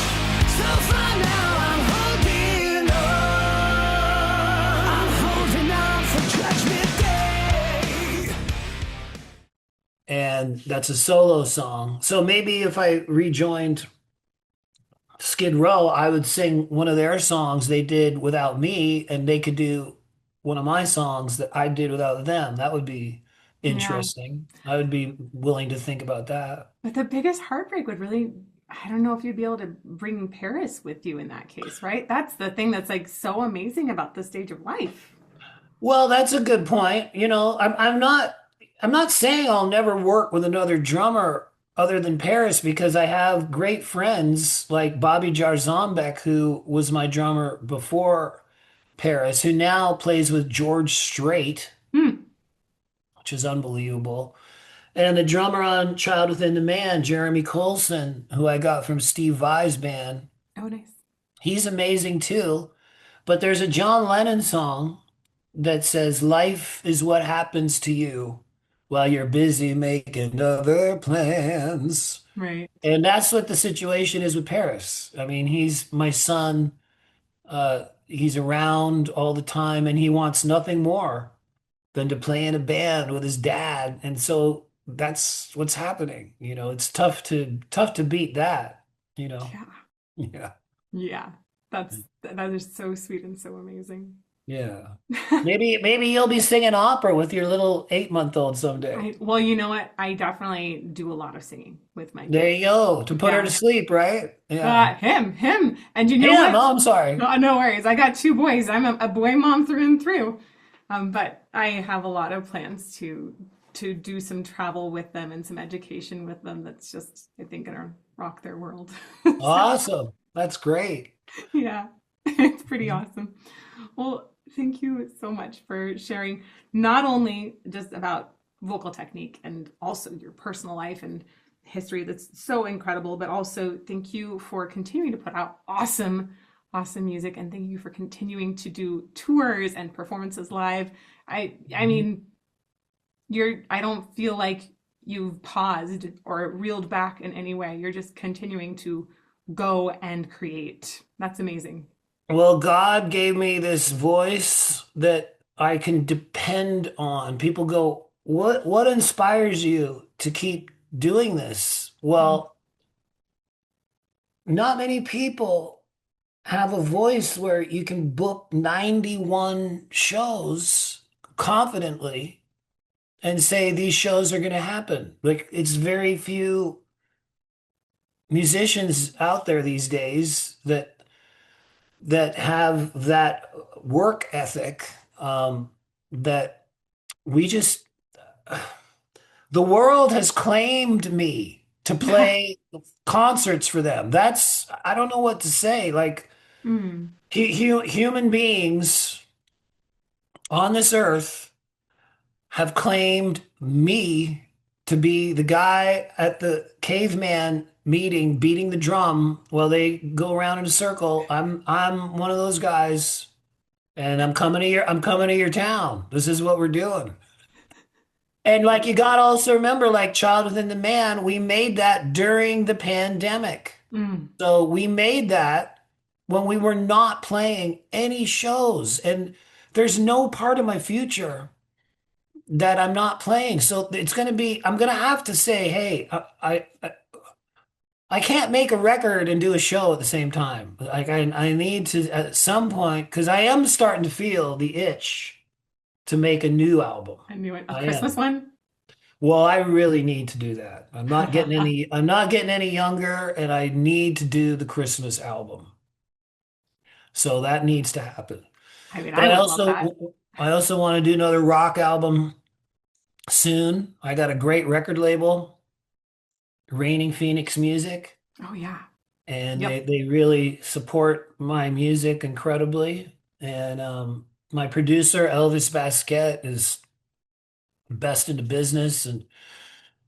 So far now I'm holding on. I'm holding on for Judgment Day. And that's a solo song. So maybe if I rejoined Skid Row, I would sing one of their songs they did without me, and they could do one of my songs that I did without them. That would be Yeah. interesting. I would be willing to think about that. But the biggest heartbreak would really, I don't know if you'd be able to bring Paris with you in that case, right? That's the thing that's like so amazing about this stage of life. Well, that's a good point. I'm not saying I'll never work with another drummer other than Paris because I have great friends like Bobby Jarzambek, who was my drummer before Paris, who now plays with George Strait, Hmm. which is unbelievable. And the drummer on Child Within the Man, Jeremy Colson, who I got from Steve Vai's band, Oh, nice. he's amazing too. But there's a John Lennon song that says, "Life is what happens to you while you're busy making other plans." Right. And that's what the situation is with Paris. I mean, he's my son. He's around all the time, and he wants nothing more than to play in a band with his dad. And so that's what's happening. It's tough to beat that, you know. Yeah. Yeah. Yeah. That is so sweet and so amazing. Yeah. Maybe you'll be singing opera with your little 8-month-old someday. Well, you know what? I definitely do a lot of singing with my There kids. you go. To put her to Yeah. sleep, right? Yeah. Him. And you know Him. what? Oh, I'm sorry. No, no worries. I got two boys. I'm a boy mom through and through. But I have a lot of plans to do some travel with them and some education with them. That's just, I think, gonna rock their world. So, Awesome. That's great. yeah, it's pretty awesome. Well, thank you so much for sharing not only just about vocal technique and also your personal life and history that's so incredible, but also thank you for continuing to put out awesome music, and thank you for continuing to do tours and performances live. I Mhm. mean, I don't feel like you've paused or reeled back in any way. You're just continuing to go and create. That's amazing. Well, God gave me this voice that I can depend on. People go, what inspires you to keep doing this? Well, not many people have a voice where you can book 91 shows confidently and say these shows are going to happen. Like it's very few musicians out there these days that have that work ethic, that we just the world has claimed me to play concerts for them. That's I don't know what to say. Like Mm. human beings on this earth have claimed me to be the guy at the caveman meeting beating the drum while they go around in a circle. I'm one of those guys and I'm coming to your town. This is what we're doing. And like you got to also remember like Child Within the Man, we made that during the pandemic. Mm. So we made that when we were not playing any shows and there's no part of my future that I'm not playing. So it's going to be, I'm going to have to say, hey, I can't make a record and do a show at the same time. Like I need to at some point, because I am starting to feel the itch to make a new album. I knew it. A I Christmas am. one? Well, I really need to do that. I'm not getting any younger, and I need to do the Christmas album. So that needs to happen. I mean, But I would love that. I also want to do another rock album soon. I got a great record label, Raining Phoenix Music, Oh, yeah. and Yep. they really support my music incredibly. And my producer, Elvis Basquet, is best in the business. And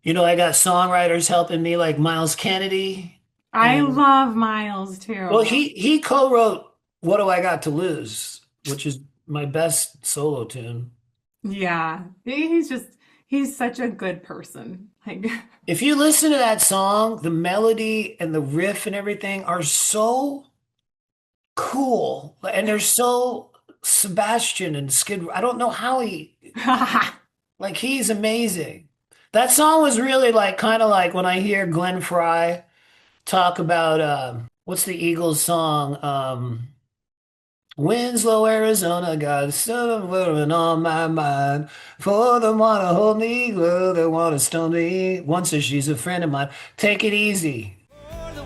I got songwriters helping me like Miles Kennedy. I And love Miles well, too. he co-wrote What Do I Got to Lose, which is my best solo tune. Yeah. He's such a good person. Like, If you listen to that song, the melody and the riff and everything are so cool, and they're so Sebastian and Skid. I don't know how like he's amazing. That song was really like kind of like when I hear Glenn Fry talk about what's the Eagles song? Winslow, Arizona, got something on my mind. For them wanna hold me, well, they wanna stone me. One says she's a friend of mine. Take it easy. They wanna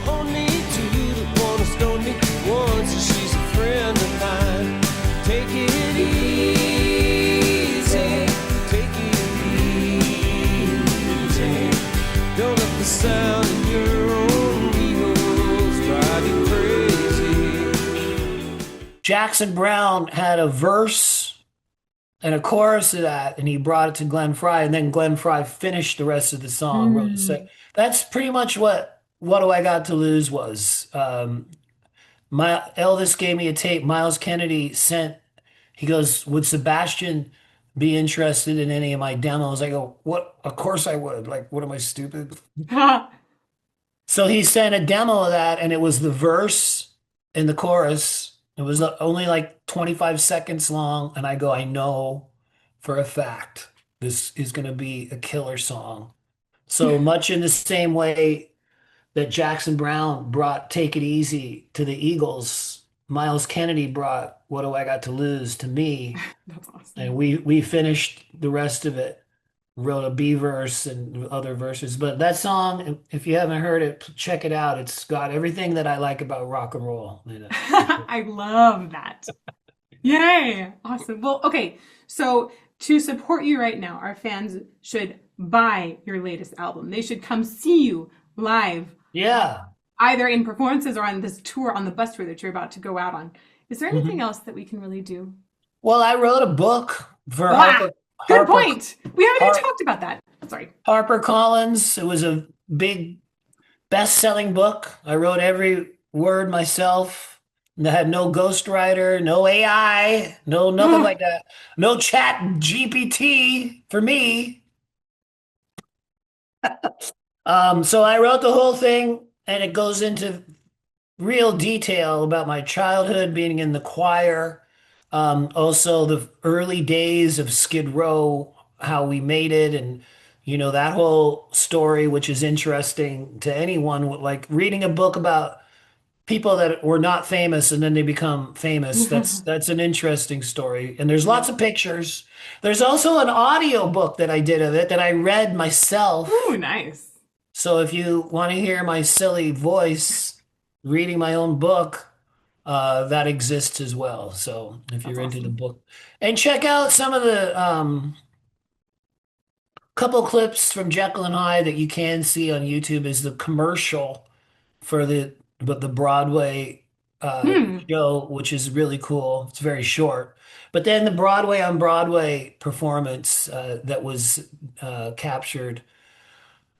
hold me, two that wanna stone me. One says she's a friend of mine. Take it easy, take it easy. Don't let the sound of your own wheels drive you crazy. Jackson Brown had a verse and a chorus of that, and he brought it to Glenn Fry, and then Glenn Fry finished the rest of the song. mm. That's pretty much what do I got to lose was. My Elvis gave me a tape. Miles Kennedy sent. He goes, "Would Sebastian be interested in any of my demos?" I go, "What? Of course I would. Like, what am I stupid?" So he sent a demo of that, and it was the verse and the chorus. It was only like 25 seconds long, and I go, I know for a fact this is going to be a killer song. So much in the same way that Jackson Brown brought Take It Easy to the Eagles, Miles Kennedy brought What Do I Got to Lose to me, That's and awesome. we finished the rest of it, wrote a B verse and other verses. But that song, if you haven't heard it, check it out. It's got everything that I like about rock and roll in it. I love that. Yay! Awesome. Well, okay. So to support you right now, our fans should buy your latest album. They should come see you live, Yeah. either in performances or on this tour, on the bus tour that you're about to go out on. Is there anything Mhm. else that we can really do? Well, I wrote a book for Ah, good Harper point. We haven't even Har- talked about that. Sorry. Harper Collins. It was a big best-selling book. I wrote every word myself. And I had no ghostwriter, no AI, no nothing like that. No chat GPT for me. So I wrote the whole thing, and it goes into real detail about my childhood being in the choir, also the early days of Skid Row, how we made it, and that whole story, which is interesting to anyone, like reading a book about people that were not famous and then they become famous. That's an interesting story. And there's lots Yep. of pictures. There's also an audio book that I did of it that I read Ooh, myself. nice. So if you want to hear my silly voice reading my own book, that exists as well. So if That's you're into the awesome. book, and check out some of the couple clips from Jekyll and Hyde that you can see on YouTube is the commercial for the Broadway Hmm. show, which is really cool. It's very short, but then the Broadway on Broadway performance that was captured.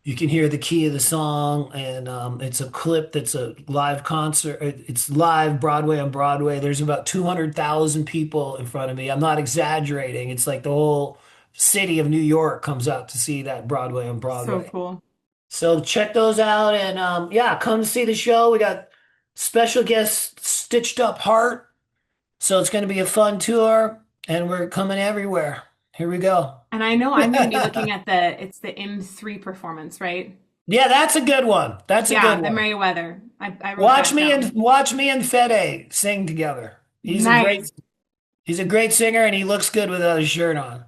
You can hear the key of the song, and it's a clip that's a live concert. It's live Broadway on Broadway. There's about 200,000 people in front of me. I'm not exaggerating. It's like the whole city of New York comes out to see that Broadway on So Broadway. cool. So check those out, and yeah, come see the show. We got special guest Stitched Up Heart, so it's going to be a fun tour, and we're coming everywhere. Here we go. And I know I'm going to be looking at it's the M3 performance, right? Yeah, that's a good one. That's a Yeah, good the one. Merriweather. I wrote that down. Watch me and Fede sing together. Nice. He's a great singer, and he looks good without his shirt on.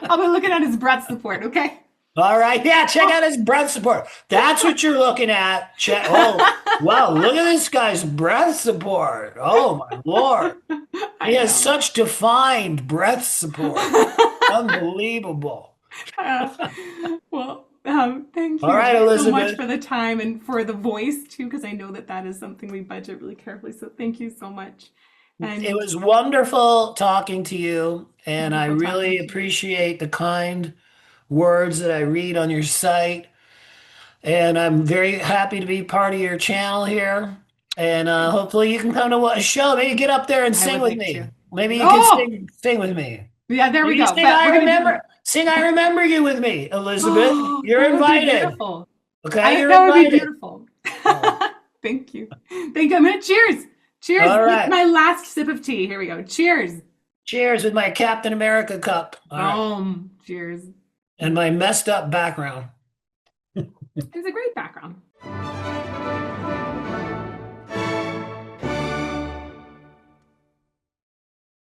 I'll be looking at his breath support, okay? All right, yeah, check out his breath support. That's what you're looking at. Check. Oh, wow, look at this guy's breath support. Oh my Lord, he I has know. such defined breath support. Unbelievable. Uh, well, thank All right, you so much Elizabeth. for the time and for the voice too, because I know that that is something we budget really carefully. So thank you so much. It And was wonderful talking to you, and I wonderful talking really to you. appreciate the kind words that I read on your site. And I'm very happy to be part of your channel here. And hopefully you can come to a show. Maybe get up there and I sing would with like me. to. Maybe you could Oh, sing with me. yeah, there we Maybe go. But we're gonna do. Sing I Remember You with me, Elizabeth. Oh, You're that would be invited. beautiful. Okay, you're That would be invited. beautiful. Oh, Thank you. Thank you. I'm gonna cheers. Cheers all with right. my last sip of tea. Here we go. Cheers. Cheers with my Captain America cup. All right. Boom. Cheers. And my messed up background. It's a great background.